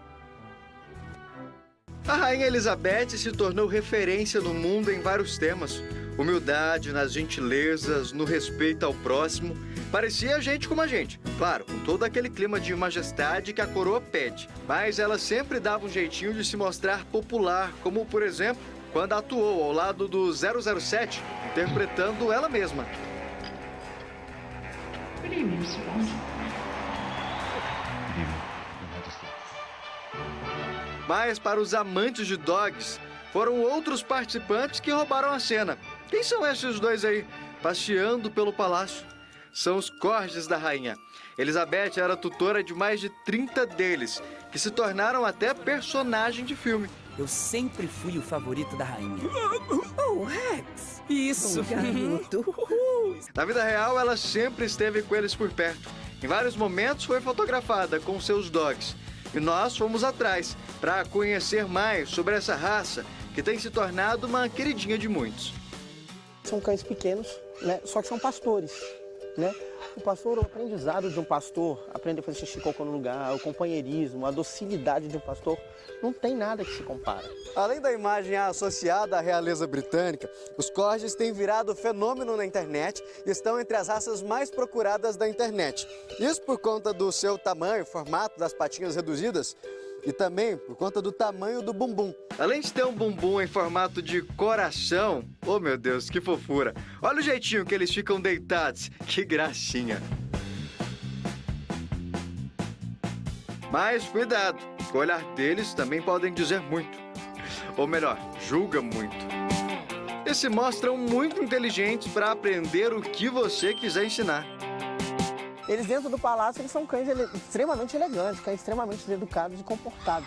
S2: A Rainha Elizabeth se tornou referência no mundo em vários temas. Humildade, nas gentilezas, no respeito ao próximo. Parecia gente como a gente. Claro, com todo aquele clima de majestade que a coroa pede. Mas ela sempre dava um jeitinho de se mostrar popular, como, por exemplo, quando atuou ao lado do 007, interpretando ela mesma. Mas para os amantes de dogs, foram outros participantes que roubaram a cena. Quem são esses dois aí, passeando pelo palácio? São os corgis da rainha. Elizabeth era tutora de mais de 30 deles, que se tornaram até personagem de filme.
S16: Eu sempre fui o favorito da rainha.
S17: Oh, Rex! Isso, garoto!
S2: Na vida real, ela sempre esteve com eles por perto. Em vários momentos foi fotografada com seus dogs. E nós fomos atrás para conhecer mais sobre essa raça que tem se tornado uma queridinha de muitos.
S18: São cães pequenos, né? Só que são pastores, né? O aprendizado de um pastor, aprender a fazer xixi cocô no lugar, o companheirismo, a docilidade de um pastor, não tem nada que se compara.
S2: Além da imagem associada à realeza britânica, os corgis têm virado fenômeno na internet e estão entre as raças mais procuradas da internet. Isso por conta do seu tamanho, formato das patinhas reduzidas e também por conta do tamanho do bumbum. Além de ter um bumbum em formato de coração, oh meu Deus, que fofura! Olha o jeitinho que eles ficam deitados, que gracinha! Mas cuidado, o olhar deles também podem dizer muito. Ou melhor, julga muito. E se mostram muito inteligentes para aprender o que você quiser ensinar.
S18: Eles dentro do palácio, eles são cães extremamente elegantes, cães extremamente educados e comportados,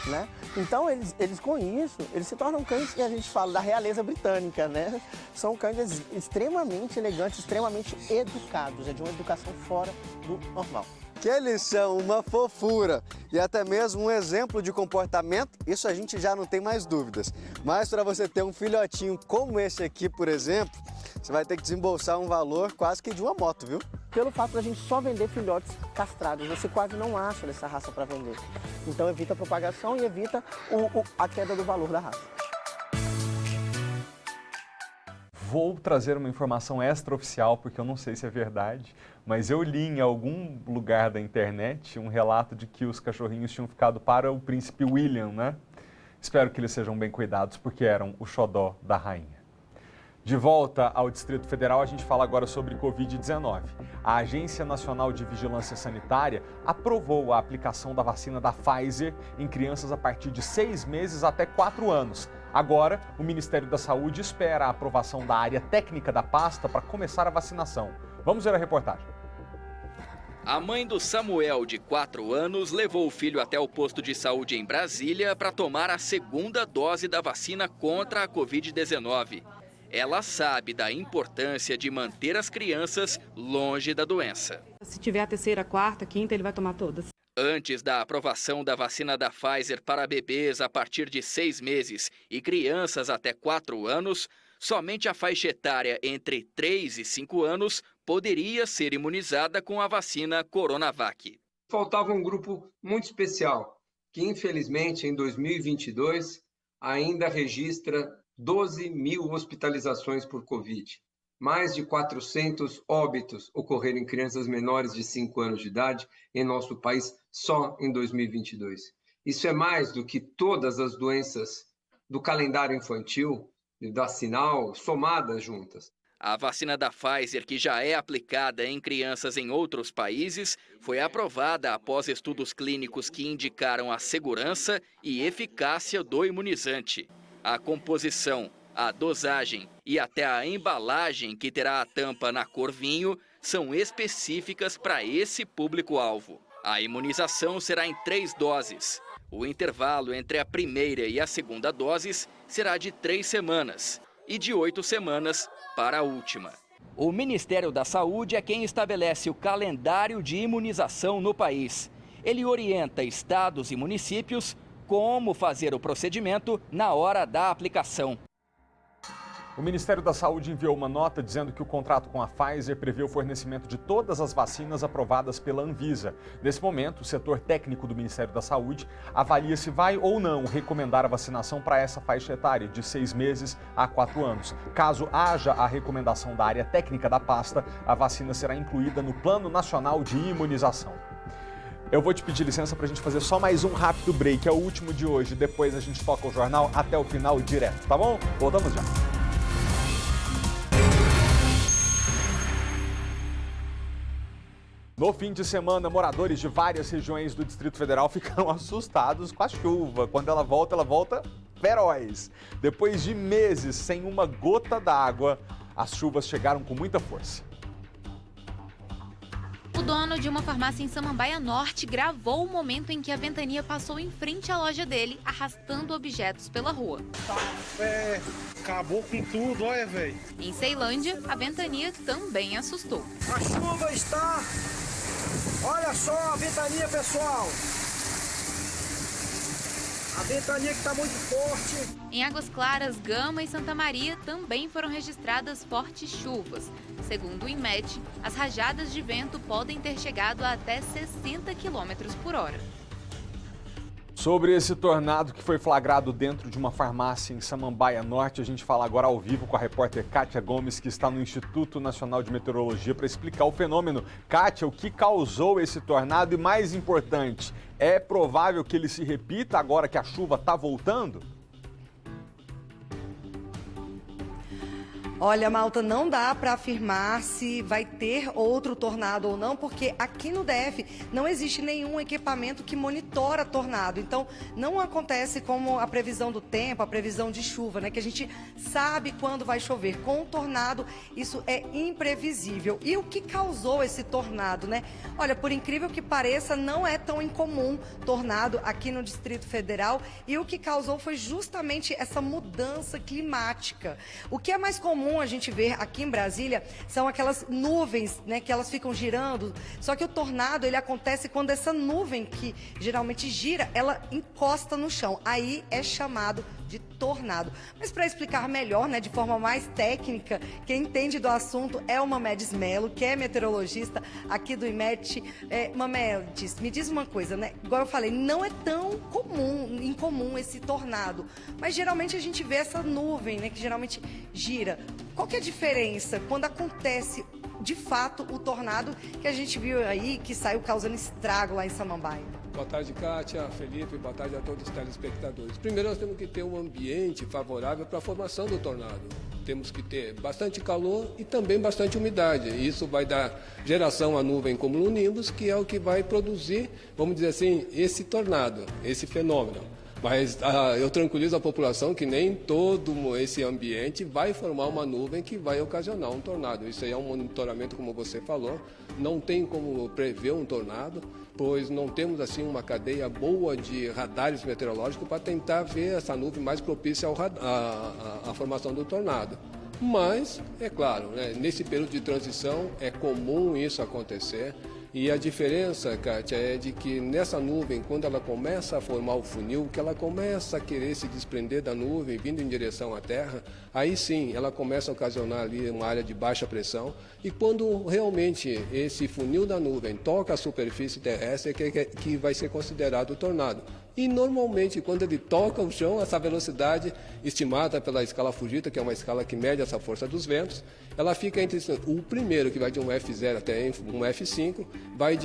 S18: né? Então, eles com isso, eles se tornam cães que a gente fala da realeza britânica, né? São cães extremamente elegantes, extremamente educados, é de uma educação fora do normal.
S2: Que eles são uma fofura e até mesmo um exemplo de comportamento, isso a gente já não tem mais dúvidas. Mas para você ter um filhotinho como esse aqui, por exemplo, você vai ter que desembolsar um valor quase que de uma moto, viu?
S18: Pelo fato da gente só vender filhotes castrados, você quase não acha dessa raça para vender. Então evita a propagação e evita a queda do valor da raça.
S1: Vou trazer uma informação extraoficial, porque eu não sei se é verdade, mas eu li em algum lugar da internet um relato de que os cachorrinhos tinham ficado para o príncipe William, né? Espero que eles sejam bem cuidados, porque eram o xodó da rainha. De volta ao Distrito Federal, a gente fala agora sobre Covid-19. A Agência Nacional de Vigilância Sanitária aprovou a aplicação da vacina da Pfizer em crianças a partir de 6 meses até 4 anos. Agora, o Ministério da Saúde espera a aprovação da área técnica da pasta para começar a vacinação. Vamos ver a reportagem.
S19: A mãe do Samuel, de 4 anos, levou o filho até o posto de saúde em Brasília para tomar a segunda dose da vacina contra a Covid-19. Ela sabe da importância de manter as crianças longe da doença.
S20: Se tiver a terceira, quarta, quinta, ele vai tomar todas.
S19: Antes da aprovação da vacina da Pfizer para bebês a partir de 6 meses e crianças até 4 anos, somente a faixa etária entre 3 e 5 anos poderia ser imunizada com a vacina Coronavac.
S21: Faltava um grupo muito especial, que infelizmente em 2022 ainda registra 12 mil hospitalizações por Covid. Mais de 400 óbitos ocorreram em crianças menores de 5 anos de idade em nosso país só em 2022. Isso é mais do que todas as doenças do calendário infantil e vacinal somadas juntas.
S19: A vacina da Pfizer, que já é aplicada em crianças em outros países, foi aprovada após estudos clínicos que indicaram a segurança e eficácia do imunizante. A composição, a dosagem e até a embalagem, que terá a tampa na cor vinho, são específicas para esse público-alvo. A imunização será em 3 doses. O intervalo entre a primeira e a segunda doses será de 3 semanas e de 8 semanas para a última. O Ministério da Saúde é quem estabelece o calendário de imunização no país. Ele orienta estados e municípios como fazer o procedimento na hora da aplicação.
S1: O Ministério da Saúde enviou uma nota dizendo que o contrato com a Pfizer prevê o fornecimento de todas as vacinas aprovadas pela Anvisa. Nesse momento, o setor técnico do Ministério da Saúde avalia se vai ou não recomendar a vacinação para essa faixa etária, de 6 meses a 4 anos. Caso haja a recomendação da área técnica da pasta, a vacina será incluída no Plano Nacional de Imunização. Eu vou te pedir licença para a gente fazer só mais um rápido break, é o último de hoje. Depois a gente toca o jornal até o final direto, tá bom? Voltamos já. No fim de semana, moradores de várias regiões do Distrito Federal ficaram assustados com a chuva. Quando ela volta feroz. Depois de meses sem uma gota d'água, as chuvas chegaram com muita força.
S5: O dono de uma farmácia em Samambaia Norte gravou o momento em que a ventania passou em frente à loja dele, arrastando objetos pela rua.
S7: Acabou com tudo, olha, velho.
S5: Em Ceilândia, a ventania também assustou.
S22: A chuva está... Olha só a ventania, pessoal. A ventania que está muito forte.
S5: Em Águas Claras, Gama e Santa Maria também foram registradas fortes chuvas. Segundo o INMET, as rajadas de vento podem ter chegado a até 60 km por hora.
S1: Sobre esse tornado que foi flagrado dentro de uma farmácia em Samambaia Norte, a gente fala agora ao vivo com a repórter Kátia Gomes, que está no Instituto Nacional de Meteorologia, para explicar o fenômeno. Kátia, o que causou esse tornado e, mais importante, é provável que ele se repita agora que a chuva está voltando?
S4: Olha, Malta, não dá para afirmar se vai ter outro tornado ou não, porque aqui no DF não existe nenhum equipamento que monitora tornado. Então, não acontece como a previsão do tempo, a previsão de chuva, né? Que a gente sabe quando vai chover. Com o tornado, isso é imprevisível. E o que causou esse tornado, né? Olha, por incrível que pareça, não é tão incomum tornado aqui no Distrito Federal. E o que causou foi justamente essa mudança climática. O que é mais comum a gente ver aqui em Brasília são aquelas nuvens, né, que elas ficam girando. Só que o tornado, ele acontece quando essa nuvem que geralmente gira, ela encosta no chão. Aí é chamado de tornado. Mas para explicar melhor, né, de forma mais técnica, quem entende do assunto é o Mamedes Melo, que é meteorologista aqui do INMET. Mamedes, me diz uma coisa, né? Igual eu falei, não é tão incomum esse tornado, mas geralmente a gente vê essa nuvem, né, que geralmente gira. Qual que é a diferença quando acontece de fato o tornado que a gente viu aí, que saiu causando estrago lá em Samambaia?
S7: Boa tarde, Kátia, Felipe, boa tarde a todos os telespectadores. Primeiro, nós temos que ter um ambiente favorável para a formação do tornado. Temos que ter bastante calor e também bastante umidade. Isso vai dar geração à nuvem cumulonimbus, que é o que vai produzir, vamos dizer assim, esse tornado, esse fenômeno. Mas eu tranquilizo a população que nem todo esse ambiente vai formar uma nuvem que vai ocasionar um tornado. Isso aí é um monitoramento, como você falou. Não tem como prever um tornado, pois não temos assim uma cadeia boa de radares meteorológicos para tentar ver essa nuvem mais propícia à formação do tornado. Mas, é claro, né, nesse período de transição é comum isso acontecer. E a diferença, Kátia, é de que nessa nuvem, quando ela começa a formar o funil, que ela começa a querer se desprender da nuvem, vindo em direção à Terra, aí sim, ela começa a ocasionar ali uma área de baixa pressão. E quando realmente esse funil da nuvem toca a superfície terrestre, é que vai ser considerado o tornado. E normalmente, quando ele toca o chão, essa velocidade estimada pela escala Fujita, que é uma escala que mede essa força dos ventos, ela fica entre o primeiro, que vai de um F0 até um F5, vai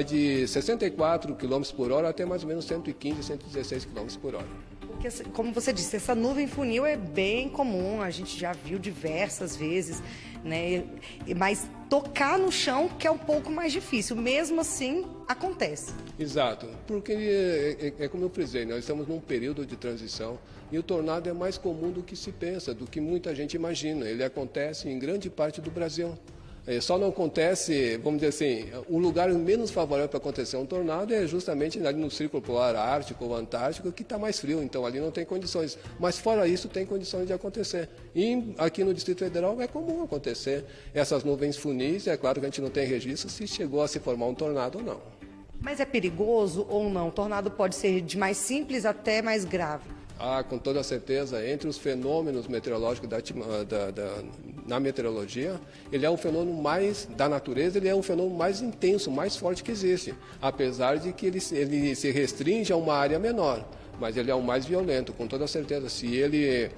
S7: de 64 km por hora até mais ou menos 115, 116 km por hora.
S4: Porque, como você disse, essa nuvem funil é bem comum, a gente já viu diversas vezes, né? Mas tocar no chão que é um pouco mais difícil, mesmo assim acontece.
S7: Exato, porque é como eu frisei, nós estamos num período de transição e o tornado é mais comum do que se pensa, do que muita gente imagina. Ele acontece em grande parte do Brasil. Só não acontece, vamos dizer assim, o lugar menos favorável para acontecer um tornado é justamente ali no Círculo Polar Ártico ou Antártico, que está mais frio, então ali não tem condições. Mas fora isso, tem condições de acontecer. E aqui no Distrito Federal é comum acontecer essas nuvens funis, é claro que a gente não tem registro se chegou a se formar um tornado ou não.
S4: Mas é perigoso ou não? O tornado pode ser de mais simples até mais grave?
S7: Com toda certeza, entre os fenômenos meteorológicos na meteorologia, ele é um fenômeno mais da natureza, ele é um fenômeno mais intenso, mais forte que existe, apesar de que ele se restringe a uma área menor, mas ele é o mais violento, com toda certeza. Se ele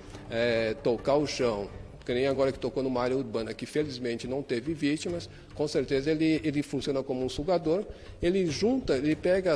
S7: tocar o chão, que nem agora que tocou numa área urbana, que felizmente não teve vítimas, com certeza ele funciona como um sugador, ele pega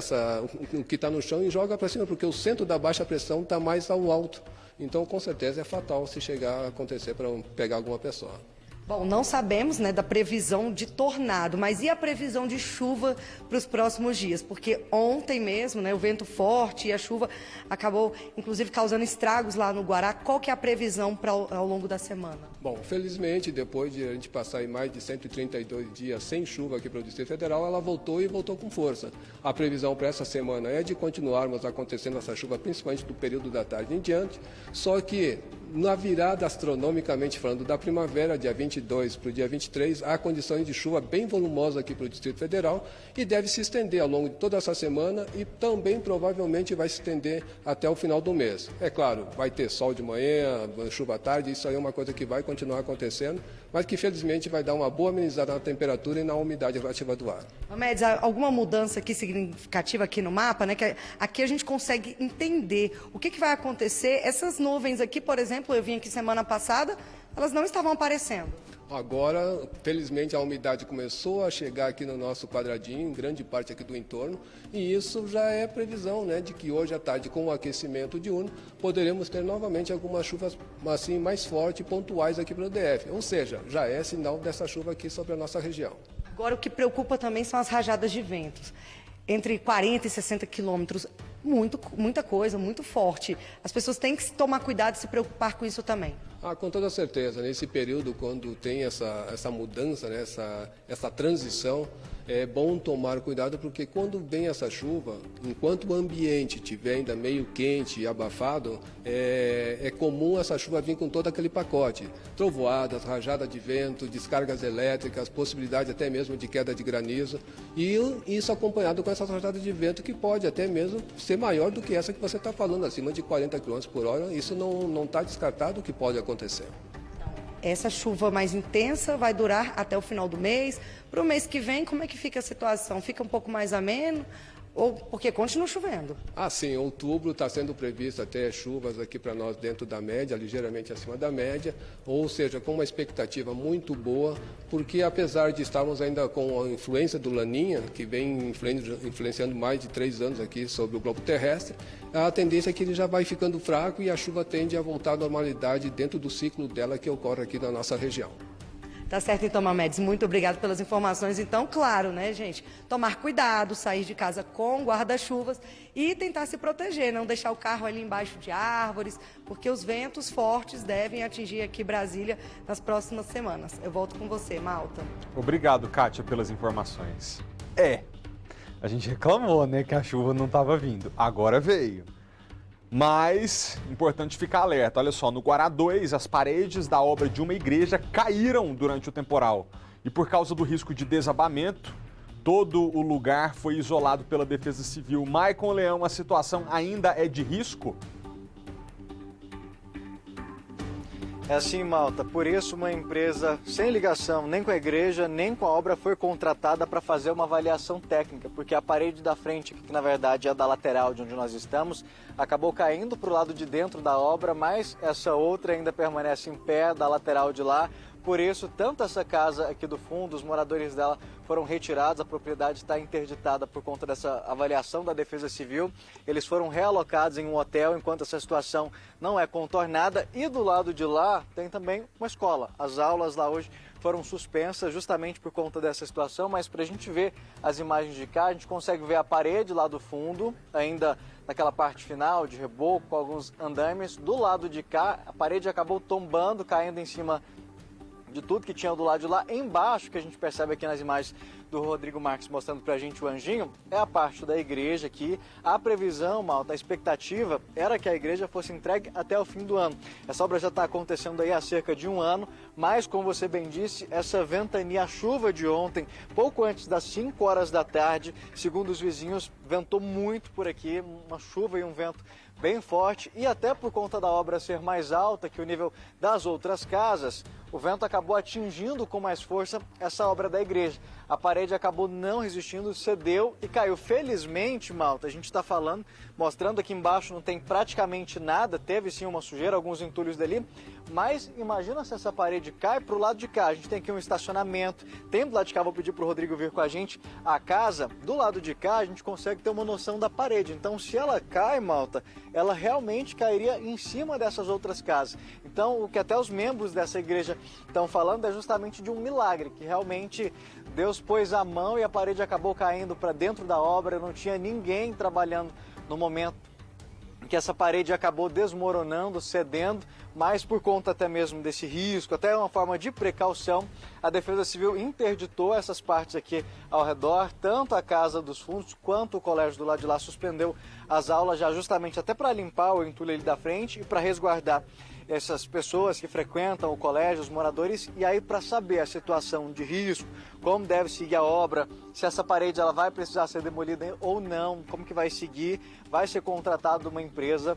S7: o que está no chão e joga para cima, porque o centro da baixa pressão está mais ao alto. Então, com certeza, é fatal se chegar a acontecer para pegar alguma pessoa.
S4: Bom, não sabemos, né, da previsão de tornado, mas e a previsão de chuva para os próximos dias? Porque ontem mesmo, né, o vento forte e a chuva acabou, inclusive, causando estragos lá no Guará. Qual que é a previsão ao longo da semana?
S7: Bom, felizmente, depois de a gente passar em mais de 132 dias sem chuva aqui para o Distrito Federal, ela voltou e voltou com força. A previsão para essa semana é de continuarmos acontecendo essa chuva, principalmente do período da tarde em diante, só que na virada astronomicamente falando da primavera, dia 22 para o dia 23, há condições de chuva bem volumosa aqui para o Distrito Federal e deve se estender ao longo de toda essa semana e também provavelmente vai se estender até o final do mês. É claro, vai ter sol de manhã, chuva à tarde, isso aí é uma coisa que vai continuar acontecendo, mas que felizmente vai dar uma boa amenizada na temperatura e na umidade relativa do ar.
S4: Médios, alguma mudança aqui significativa aqui no mapa, né? Que aqui a gente consegue entender o que vai acontecer. Essas nuvens aqui, por exemplo, eu vim aqui semana passada, elas não estavam aparecendo.
S7: Agora, felizmente, a umidade começou a chegar aqui no nosso quadradinho, em grande parte aqui do entorno, e isso já é previsão, né, de que hoje à tarde, com o aquecimento diurno, poderemos ter novamente algumas chuvas assim, mais fortes e pontuais aqui para o DF. Ou seja, já é sinal dessa chuva aqui sobre a nossa região.
S4: Agora, o que preocupa também são as rajadas de ventos. Entre 40 e 60 quilômetros, muita coisa, muito forte. As pessoas têm que tomar cuidado e se preocupar com isso também.
S7: Com toda certeza. Nesse período, quando tem essa mudança, né, essa transição, é bom tomar cuidado, porque quando vem essa chuva, enquanto o ambiente estiver ainda meio quente e abafado, é comum essa chuva vir com todo aquele pacote. Trovoadas, rajada de vento, descargas elétricas, possibilidade até mesmo de queda de granizo. E isso acompanhado com essas rajadas de vento que pode até mesmo ser maior do que essa que você está falando, acima de 40 km por hora. Isso não está descartado que pode acontecer.
S4: Essa chuva mais intensa vai durar até o final do mês. Para o mês que vem, como é que fica a situação? Fica um pouco mais ameno? Ou porque continua chovendo?
S7: Sim, outubro está sendo previsto até chuvas aqui para nós dentro da média, ligeiramente acima da média, ou seja, com uma expectativa muito boa, porque apesar de estarmos ainda com a influência do Laninha, que vem influenciando mais de 3 anos aqui sobre o globo terrestre, a tendência é que ele já vai ficando fraco e a chuva tende a voltar à normalidade dentro do ciclo dela que ocorre aqui na nossa região.
S4: Tá certo, então, Mamedes, muito obrigado pelas informações. Então, claro, né, gente, tomar cuidado, sair de casa com guarda-chuvas e tentar se proteger, não deixar o carro ali embaixo de árvores, porque os ventos fortes devem atingir aqui Brasília nas próximas semanas. Eu volto com você, Malta.
S1: Obrigado, Kátia, pelas informações. A gente reclamou, né, que a chuva não estava vindo. Agora veio. Mas, importante ficar alerta, olha só, no Guará 2, as paredes da obra de uma igreja caíram durante o temporal. E por causa do risco de desabamento, todo o lugar foi isolado pela Defesa Civil. Maicon Leão, a situação ainda é de risco?
S2: É assim, Malta. Por isso, uma empresa sem ligação nem com a igreja, nem com a obra foi contratada para fazer uma avaliação técnica, porque a parede da frente, que na verdade é da lateral de onde nós estamos, acabou caindo para o lado de dentro da obra, mas essa outra ainda permanece em pé da lateral de lá. Por isso, tanto essa casa aqui do fundo, os moradores dela foram retirados, a propriedade está interditada por conta dessa avaliação da Defesa Civil. Eles foram realocados em um hotel enquanto essa situação não é contornada. E do lado de lá tem também uma escola. As aulas lá hoje foram suspensas justamente por conta dessa situação, mas para a gente ver as imagens de cá, a gente consegue ver a parede lá do fundo, ainda naquela parte final de reboco, com alguns andames. Do lado de cá, a parede acabou tombando, caindo em cima de tudo que tinha do lado de lá. Embaixo, que a gente percebe aqui nas imagens do Rodrigo Marques mostrando pra gente o anjinho, é a parte da igreja aqui. A previsão, Malta, a expectativa era que a igreja fosse entregue até o fim do ano. Essa obra já está acontecendo aí há cerca de 1 ano, mas como você bem disse, essa ventania, a chuva de ontem, pouco antes das 5 horas da tarde, segundo os vizinhos, ventou muito por aqui, uma chuva e um vento bem forte, e até por conta da obra ser mais alta que o nível das outras casas, o vento acabou atingindo com mais força essa obra da igreja. A parede acabou não resistindo, cedeu e caiu. Felizmente, Malta, a gente está falando, mostrando aqui embaixo não tem praticamente nada, teve sim uma sujeira, alguns entulhos dali, Mas imagina se essa parede cai para o lado de cá. A gente tem aqui um estacionamento, tem do lado de cá, vou pedir para o Rodrigo vir com a gente, a casa. Do lado de cá a gente consegue ter uma noção da parede. Então se ela cai, malta, ela realmente cairia em cima dessas outras casas. Então o que até os membros dessa igreja estão falando é justamente de um milagre, que realmente Deus pôs a mão e a parede acabou caindo para dentro da obra, não tinha ninguém trabalhando no momento que essa parede acabou desmoronando, cedendo, mas por conta até mesmo desse risco, até uma forma de precaução, a Defesa Civil interditou essas partes aqui ao redor, tanto a Casa dos Fundos quanto o colégio do lado de lá suspendeu as aulas já justamente até para limpar o entulho ali da frente e para resguardar essas pessoas que frequentam o colégio, os moradores, e aí para saber a situação de risco, como deve seguir a obra, se essa parede ela vai precisar ser demolida ou não, como que vai seguir, vai ser contratado uma empresa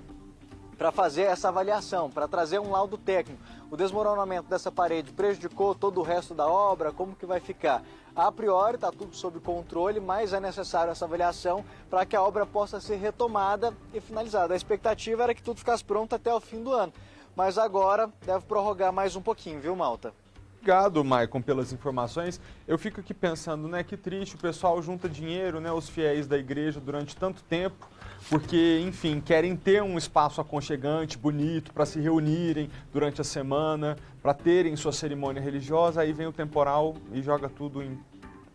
S2: para fazer essa avaliação, para trazer um laudo técnico. O desmoronamento dessa parede prejudicou todo o resto da obra, como que vai ficar? A priori está tudo sob controle, mas é necessário essa avaliação para que a obra possa ser retomada e finalizada. A expectativa era que tudo ficasse pronto até o fim do ano, mas agora deve prorrogar mais um pouquinho, viu, malta?
S1: Obrigado, Maicon, pelas informações. Eu fico aqui pensando, né, que triste, o pessoal junta dinheiro, né, os fiéis da igreja durante tanto tempo, porque, enfim, querem ter um espaço aconchegante, bonito, para se reunirem durante a semana, para terem sua cerimônia religiosa, aí vem o temporal e joga tudo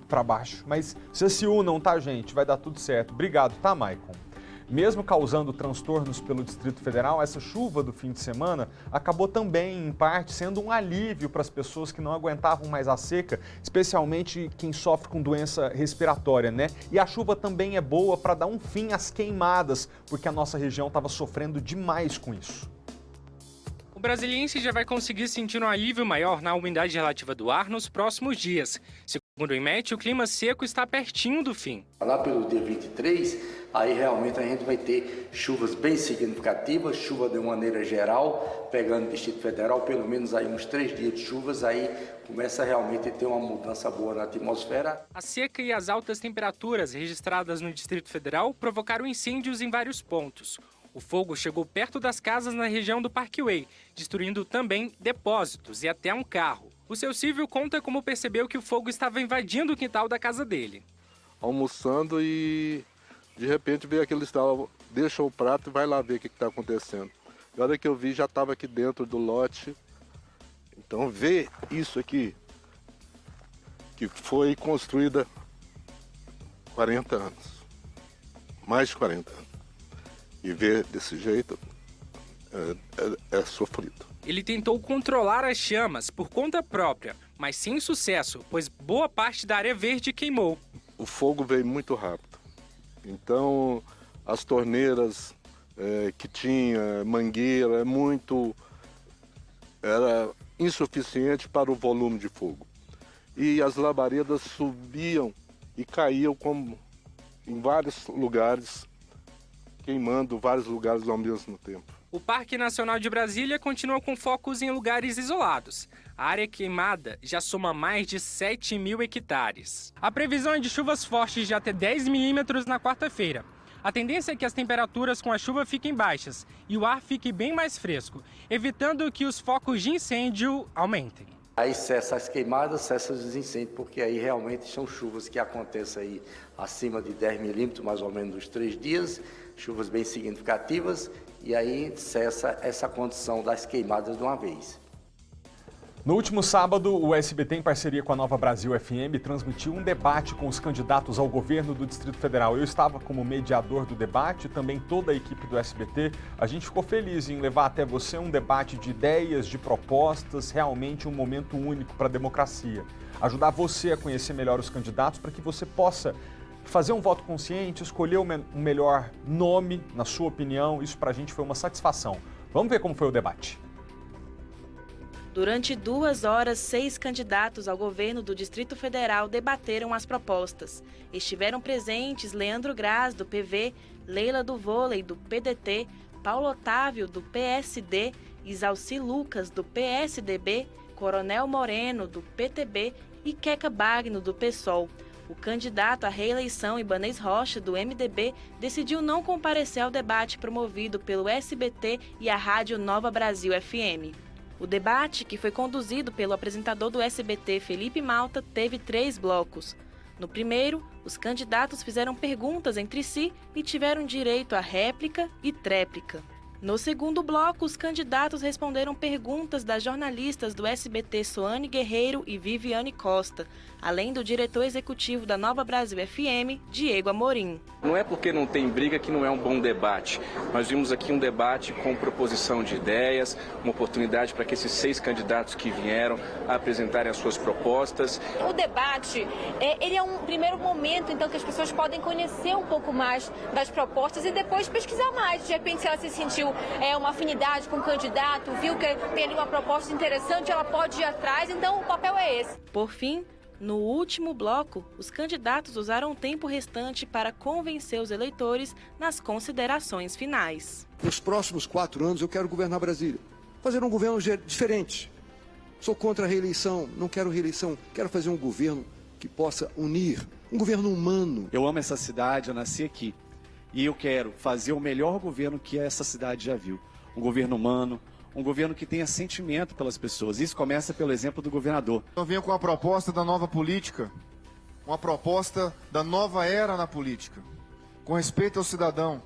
S1: para baixo. Mas vocês se unam, tá, gente? Vai dar tudo certo. Obrigado, tá, Maicon? Mesmo causando transtornos pelo Distrito Federal, essa chuva do fim de semana acabou também, em parte, sendo um alívio para as pessoas que não aguentavam mais a seca, especialmente quem sofre com doença respiratória, né? E a chuva também é boa para dar um fim às queimadas, porque a nossa região estava sofrendo demais com isso.
S6: O brasiliense já vai conseguir sentir um alívio maior na umidade relativa do ar nos próximos dias. Segundo o IMET, o clima seco está pertinho do fim.
S9: Lá pelo dia 23, aí realmente a gente vai ter chuvas bem significativas, chuva de maneira geral, pegando o Distrito Federal, pelo menos aí uns 3 dias de chuvas, aí começa realmente a ter uma mudança boa na atmosfera.
S6: A seca e as altas temperaturas registradas no Distrito Federal provocaram incêndios em vários pontos. O fogo chegou perto das casas na região do Parkway, destruindo também depósitos e até um carro. O seu Silvio conta como percebeu que o fogo estava invadindo o quintal da casa dele.
S23: Almoçando e de repente veio aquele estalo, deixa o prato e vai lá ver o que está acontecendo. Na hora que eu vi já estava aqui dentro do lote. Então ver isso aqui, que foi construída 40 anos, mais de 40 anos. E ver desse jeito é sofrido.
S6: Ele tentou controlar as chamas por conta própria, mas sem sucesso, pois boa parte da área verde queimou.
S23: O fogo veio muito rápido. Então, as torneiras que tinha, mangueira, era insuficiente para o volume de fogo. E as labaredas subiam e caíam em vários lugares, queimando vários lugares ao mesmo tempo.
S6: O Parque Nacional de Brasília continua com focos em lugares isolados. A área queimada já soma mais de 7.000 hectares. A previsão é de chuvas fortes de até 10 milímetros na quarta-feira. A tendência é que as temperaturas com a chuva fiquem baixas e o ar fique bem mais fresco, evitando que os focos de incêndio aumentem.
S9: Aí cessa as queimadas, cessa os incêndios, porque aí realmente são chuvas que acontecem aí acima de 10 milímetros, mais ou menos nos 3 dias, chuvas bem significativas, e aí cessa essa condição das queimadas de uma vez.
S1: No último sábado, o SBT, em parceria com a Nova Brasil FM, transmitiu um debate com os candidatos ao governo do Distrito Federal. Eu estava como mediador do debate, também toda a equipe do SBT. A gente ficou feliz em levar até você um debate de ideias, de propostas, realmente um momento único para a democracia. Ajudar você a conhecer melhor os candidatos para que você possa fazer um voto consciente, escolher o melhor nome, na sua opinião. Isso para a gente foi uma satisfação. Vamos ver como foi o debate.
S24: Durante 2 horas, 6 candidatos ao governo do Distrito Federal debateram as propostas. Estiveram presentes Leandro Graz, do PV, Leila do Vôlei, do PDT, Paulo Otávio, do PSD, Isalci Lucas, do PSDB, Coronel Moreno, do PTB e Queca Bagno, do PSOL. O candidato à reeleição, Ibanez Rocha, do MDB, decidiu não comparecer ao debate promovido pelo SBT e a Rádio Nova Brasil FM. O debate, que foi conduzido pelo apresentador do SBT, Felipe Malta, teve 3 blocos. No primeiro, os candidatos fizeram perguntas entre si e tiveram direito a réplica e tréplica. No segundo bloco, os candidatos responderam perguntas das jornalistas do SBT Soane Guerreiro e Viviane Costa, além do diretor executivo da Nova Brasil FM, Diego Amorim.
S3: Não é porque não tem briga que não é um bom debate. Nós vimos aqui um debate com proposição de ideias, uma oportunidade para que esses 6 candidatos que vieram apresentarem as suas propostas.
S8: O debate, ele é um primeiro momento, então, que as pessoas podem conhecer um pouco mais das propostas e depois pesquisar mais. De repente, se ela se sentiu uma afinidade com o candidato, viu que tem ali uma proposta interessante, ela pode ir atrás, então o papel é esse.
S24: Por fim, no último bloco, os candidatos usaram o tempo restante para convencer os eleitores nas considerações finais.
S22: Nos próximos 4 anos eu quero governar Brasília, fazer um governo diferente. Sou contra a reeleição, não quero reeleição, quero fazer um governo que possa unir, um governo humano.
S10: Eu amo essa cidade, eu nasci aqui e eu quero fazer o melhor governo que essa cidade já viu. Um governo humano, um governo que tenha sentimento pelas pessoas. Isso começa pelo exemplo do governador.
S11: Eu venho com a proposta da nova política, uma proposta da nova era na política. Com respeito ao cidadão,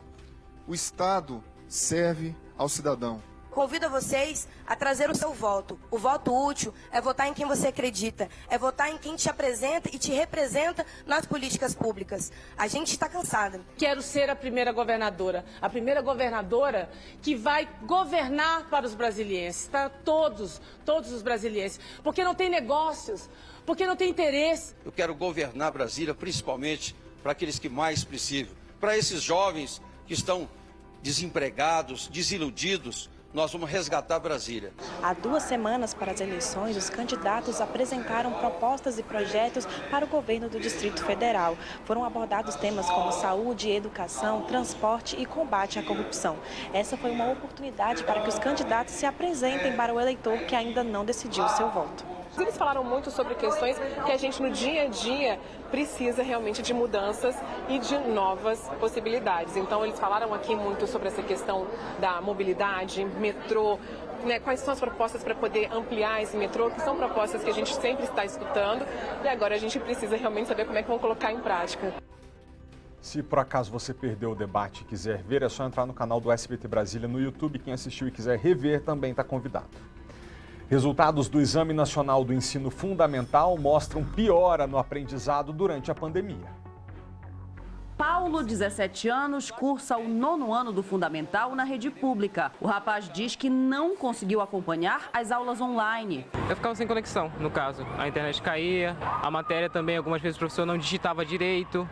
S11: o Estado serve ao cidadão.
S25: Convido vocês a trazer o seu voto. O voto útil é votar em quem você acredita, é votar em quem te apresenta e te representa nas políticas públicas. A gente está cansada.
S26: Quero ser a primeira governadora que vai governar para os brasilienses, para todos os brasilienses, porque não tem negócios, porque não tem interesse.
S27: Eu quero governar Brasília principalmente para aqueles que mais precisam, para esses jovens que estão desempregados, desiludidos. Nós vamos resgatar Brasília.
S24: Há 2 semanas para as eleições, os candidatos apresentaram propostas e projetos para o governo do Distrito Federal. Foram abordados temas como saúde, educação, transporte e combate à corrupção. Essa foi uma oportunidade para que os candidatos se apresentem para o eleitor que ainda não decidiu o seu voto.
S28: Eles falaram muito sobre questões que a gente no dia a dia precisa realmente de mudanças e de novas possibilidades. Então eles falaram aqui muito sobre essa questão da mobilidade, metrô, né, quais são as propostas para poder ampliar esse metrô, que são propostas que a gente sempre está escutando e agora a gente precisa realmente saber como é que vão colocar em prática.
S1: Se por acaso você perdeu o debate e quiser ver, é só entrar no canal do SBT Brasília no YouTube. Quem assistiu e quiser rever também está convidado. Resultados do Exame Nacional do Ensino Fundamental mostram piora no aprendizado durante a pandemia.
S29: Paulo, 17 anos, cursa o 9º ano do Fundamental na rede pública. O rapaz diz que não conseguiu acompanhar as aulas online.
S30: Eu ficava sem conexão, no caso. A internet caía, a matéria também, algumas vezes o professor não digitava direito,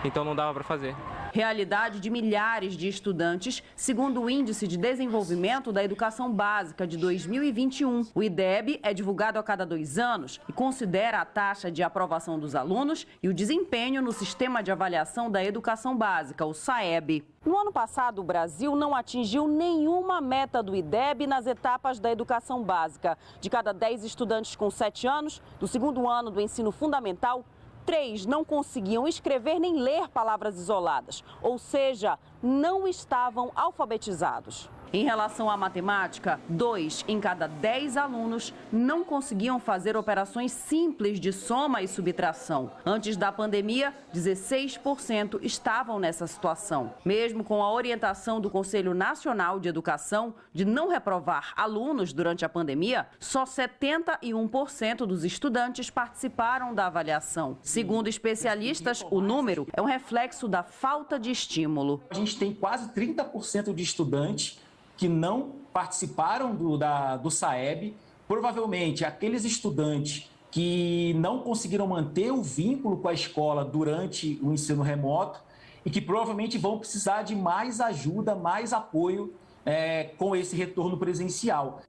S30: então não dava para fazer.
S29: Realidade de milhares de estudantes, segundo o Índice de Desenvolvimento da Educação Básica de 2021. O IDEB é divulgado a cada 2 anos e considera a taxa de aprovação dos alunos e o desempenho no Sistema de Avaliação da Educação Básica, o SAEB. No ano passado, o Brasil não atingiu nenhuma meta do IDEB nas etapas da educação básica. De cada 10 estudantes com 7 anos, do 2º ano do ensino fundamental, 3 não conseguiam escrever nem ler palavras isoladas, ou seja, não estavam alfabetizados. Em relação à matemática, 2 em cada 10 alunos não conseguiam fazer operações simples de soma e subtração. Antes da pandemia, 16% estavam nessa situação. Mesmo com a orientação do Conselho Nacional de Educação de não reprovar alunos durante a pandemia, só 71% dos estudantes participaram da avaliação. Segundo especialistas, o número é um reflexo da falta de estímulo.
S31: A gente tem quase 30% de estudantes que não participaram do SAEB, provavelmente aqueles estudantes que não conseguiram manter o vínculo com a escola durante o ensino remoto e que provavelmente vão precisar de mais ajuda, mais apoio com esse retorno presencial.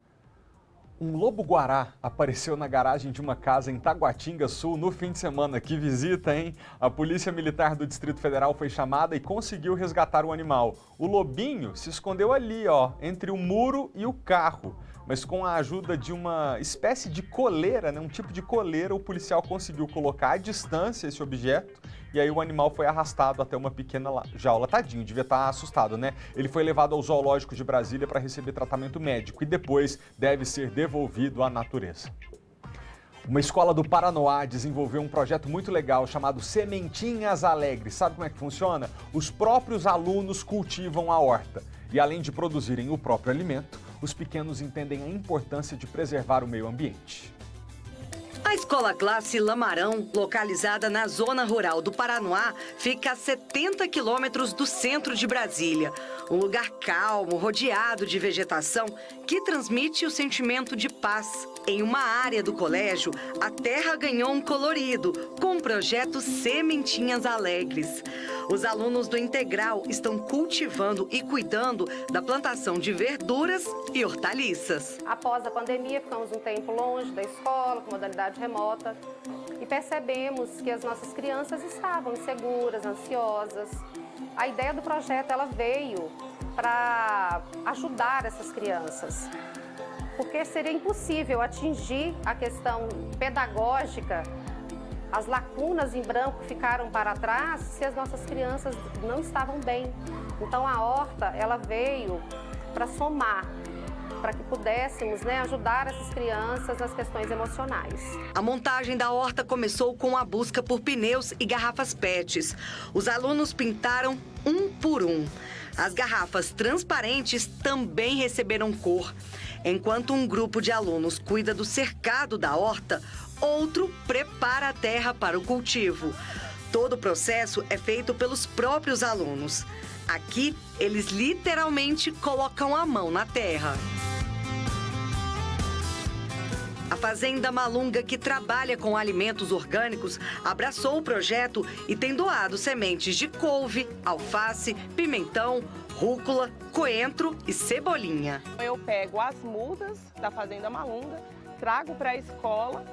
S1: Um lobo-guará apareceu na garagem de uma casa em Taguatinga Sul no fim de semana. Que visita, hein? A Polícia Militar do Distrito Federal foi chamada e conseguiu resgatar o animal. O lobinho se escondeu ali, ó, entre o muro e o carro. Mas com a ajuda de uma espécie de coleira, né, um tipo de coleira, o policial conseguiu colocar à distância esse objeto e aí o animal foi arrastado até uma pequena jaula. Tadinho, devia estar assustado, né? Ele foi levado ao zoológico de Brasília para receber tratamento médico e depois deve ser devolvido à natureza. Uma escola do Paranoá desenvolveu um projeto muito legal chamado Sementinhas Alegres. Sabe como é que funciona? Os próprios alunos cultivam a horta. E além de produzirem o próprio alimento, os pequenos entendem a importância de preservar o meio ambiente.
S4: A Escola Classe Lamarão, localizada na zona rural do Paranoá, fica a 70 quilômetros do centro de Brasília. Um lugar calmo, rodeado de vegetação, que transmite o sentimento de paz. Em uma área do colégio, a terra ganhou um colorido, com o projeto Sementinhas Alegres. Os alunos do Integral estão cultivando e cuidando da plantação de verduras e hortaliças.
S5: Após a pandemia, ficamos um tempo longe da escola, com modalidade remota, e percebemos que as nossas crianças estavam inseguras, ansiosas. A ideia do projeto ela veio para ajudar essas crianças, porque seria impossível atingir a questão pedagógica, as lacunas em branco que ficaram para trás se as nossas crianças não estavam bem. Então a horta ela veio para somar, para que pudéssemos ajudar essas crianças nas questões emocionais.
S4: A montagem da horta começou com a busca por pneus e garrafas PETs. Os alunos pintaram um por um. As garrafas transparentes também receberam cor. Enquanto um grupo de alunos cuida do cercado da horta, outro prepara a terra para o cultivo. Todo o processo é feito pelos próprios alunos. Aqui, eles literalmente colocam a mão na terra. A Fazenda Malunga, que trabalha com alimentos orgânicos, abraçou o projeto e tem doado sementes de couve, alface, pimentão, rúcula, coentro e cebolinha.
S28: Eu pego as mudas da Fazenda Malunga, trago para a escola,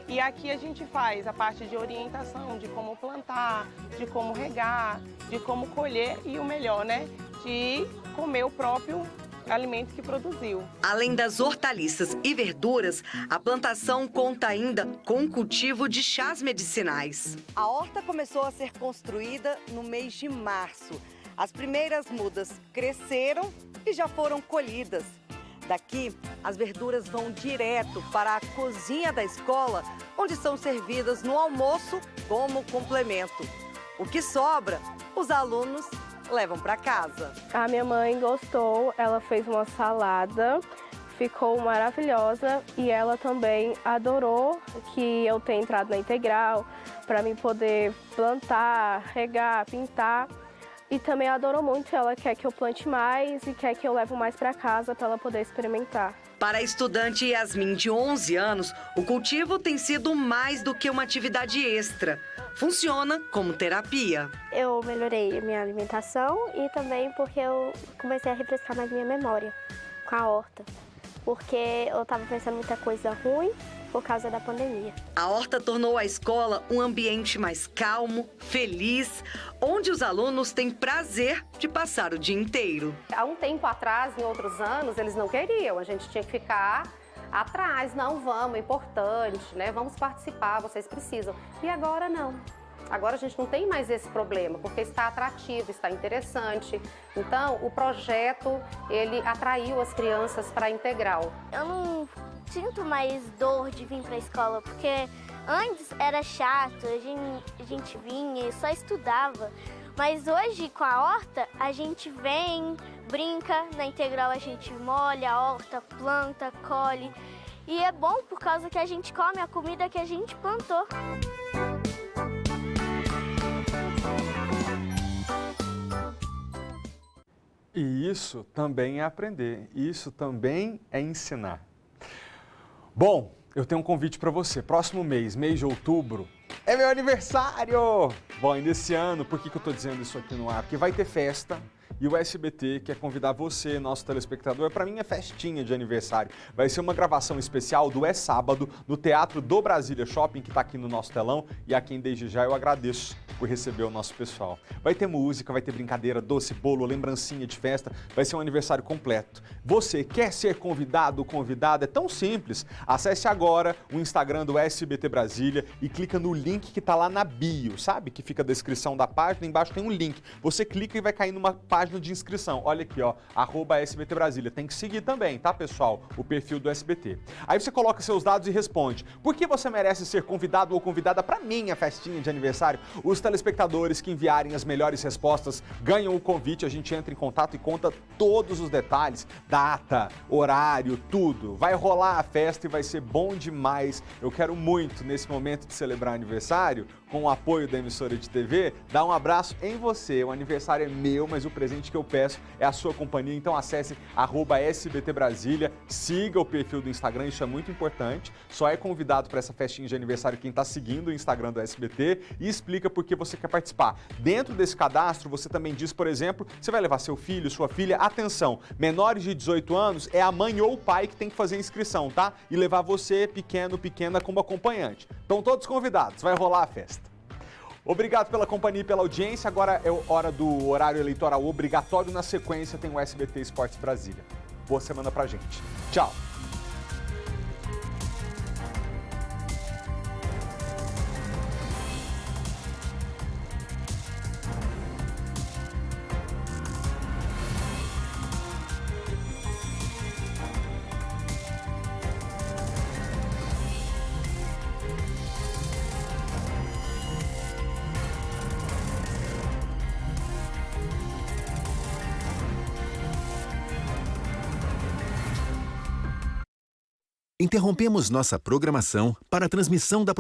S28: E aqui a gente faz a parte de orientação, de como plantar, de como regar, de como colher e o melhor, de comer o próprio alimento que produziu.
S4: Além das hortaliças e verduras, a plantação conta ainda com o cultivo de chás medicinais. A horta começou a ser construída no mês de março. As primeiras mudas cresceram e já foram colhidas. Daqui, as verduras vão direto para a cozinha da escola, onde são servidas no almoço como complemento. O que sobra, os alunos levam para casa.
S12: A minha mãe gostou, ela fez uma salada, ficou maravilhosa e ela também adorou que eu tenha entrado na Integral para mim poder plantar, regar, pintar. E também adorou muito, ela quer que eu plante mais e quer que eu leve mais para casa para ela poder experimentar.
S4: Para a estudante Yasmin, de 11 anos, o cultivo tem sido mais do que uma atividade extra. Funciona como terapia.
S13: Eu melhorei a minha alimentação e também porque eu comecei a refrescar mais minha memória com a horta. Porque eu estava pensando muita coisa ruim por causa da pandemia.
S4: A horta tornou a escola um ambiente mais calmo, feliz, onde os alunos têm prazer de passar o dia inteiro.
S5: Há um tempo atrás, em outros anos, eles não queriam, a gente tinha que ficar atrás, não vamos, é importante, vamos participar, vocês precisam. E agora não. Agora a gente não tem mais esse problema, porque está atrativo, está interessante. Então, o projeto, ele atraiu as crianças para a Integral.
S13: Eu não sinto mais dor de vir para a escola, porque antes era chato, a gente vinha e só estudava. Mas hoje, com a horta, a gente vem, brinca, na Integral a gente molha a horta, planta, colhe. E é bom por causa que a gente come a comida que a gente plantou.
S1: E isso também é aprender, isso também é ensinar. Bom, eu tenho um convite para você. Próximo mês, mês de outubro, é meu aniversário! Bom, ainda esse ano, por que eu estou dizendo isso aqui no ar? Porque vai ter festa e o SBT quer convidar você, nosso telespectador, para mim é festinha de aniversário. Vai ser uma gravação especial do Sábado, no Teatro do Brasília Shopping, que está aqui no nosso telão, e a quem desde já eu agradeço por receber o nosso pessoal. Vai ter música, vai ter brincadeira, doce, bolo, lembrancinha de festa, vai ser um aniversário completo. Você quer ser convidado ou convidada? É tão simples. Acesse agora o Instagram do SBT Brasília e clica no link que está lá na bio, sabe? Que fica a descrição da página, embaixo tem um link. Você clica e vai cair numa página de inscrição. Olha aqui, ó, @SBT Brasília. Tem que seguir também, tá, pessoal? O perfil do SBT. Aí você coloca seus dados e responde: por que você merece ser convidado ou convidada para minha festinha de aniversário? Os telespectadores que enviarem as melhores respostas ganham o convite. A gente entra em contato e conta todos os detalhes, data, horário, tudo. Vai rolar a festa e vai ser bom demais. Eu quero muito, nesse momento de celebrar aniversário, com o apoio da emissora de TV, dar um abraço em você. O aniversário é meu, mas o presente que eu peço é a sua companhia. Então acesse @SBT Brasília, siga o perfil do Instagram, isso é muito importante. Só é convidado para essa festinha de aniversário quem está seguindo o Instagram do SBT e explica por que você quer participar. Dentro desse cadastro, você também diz, por exemplo, você vai levar seu filho, sua filha. Atenção, menores de 18 anos é a mãe ou o pai que tem que fazer a inscrição, tá? E levar você, pequeno, pequena, como acompanhante. Então todos convidados, vai rolar a festa. Obrigado pela companhia e pela audiência. Agora é hora do horário eleitoral obrigatório. Na sequência tem o SBT Esportes Brasília. Boa semana pra gente. Tchau.
S2: Interrompemos nossa programação para a transmissão da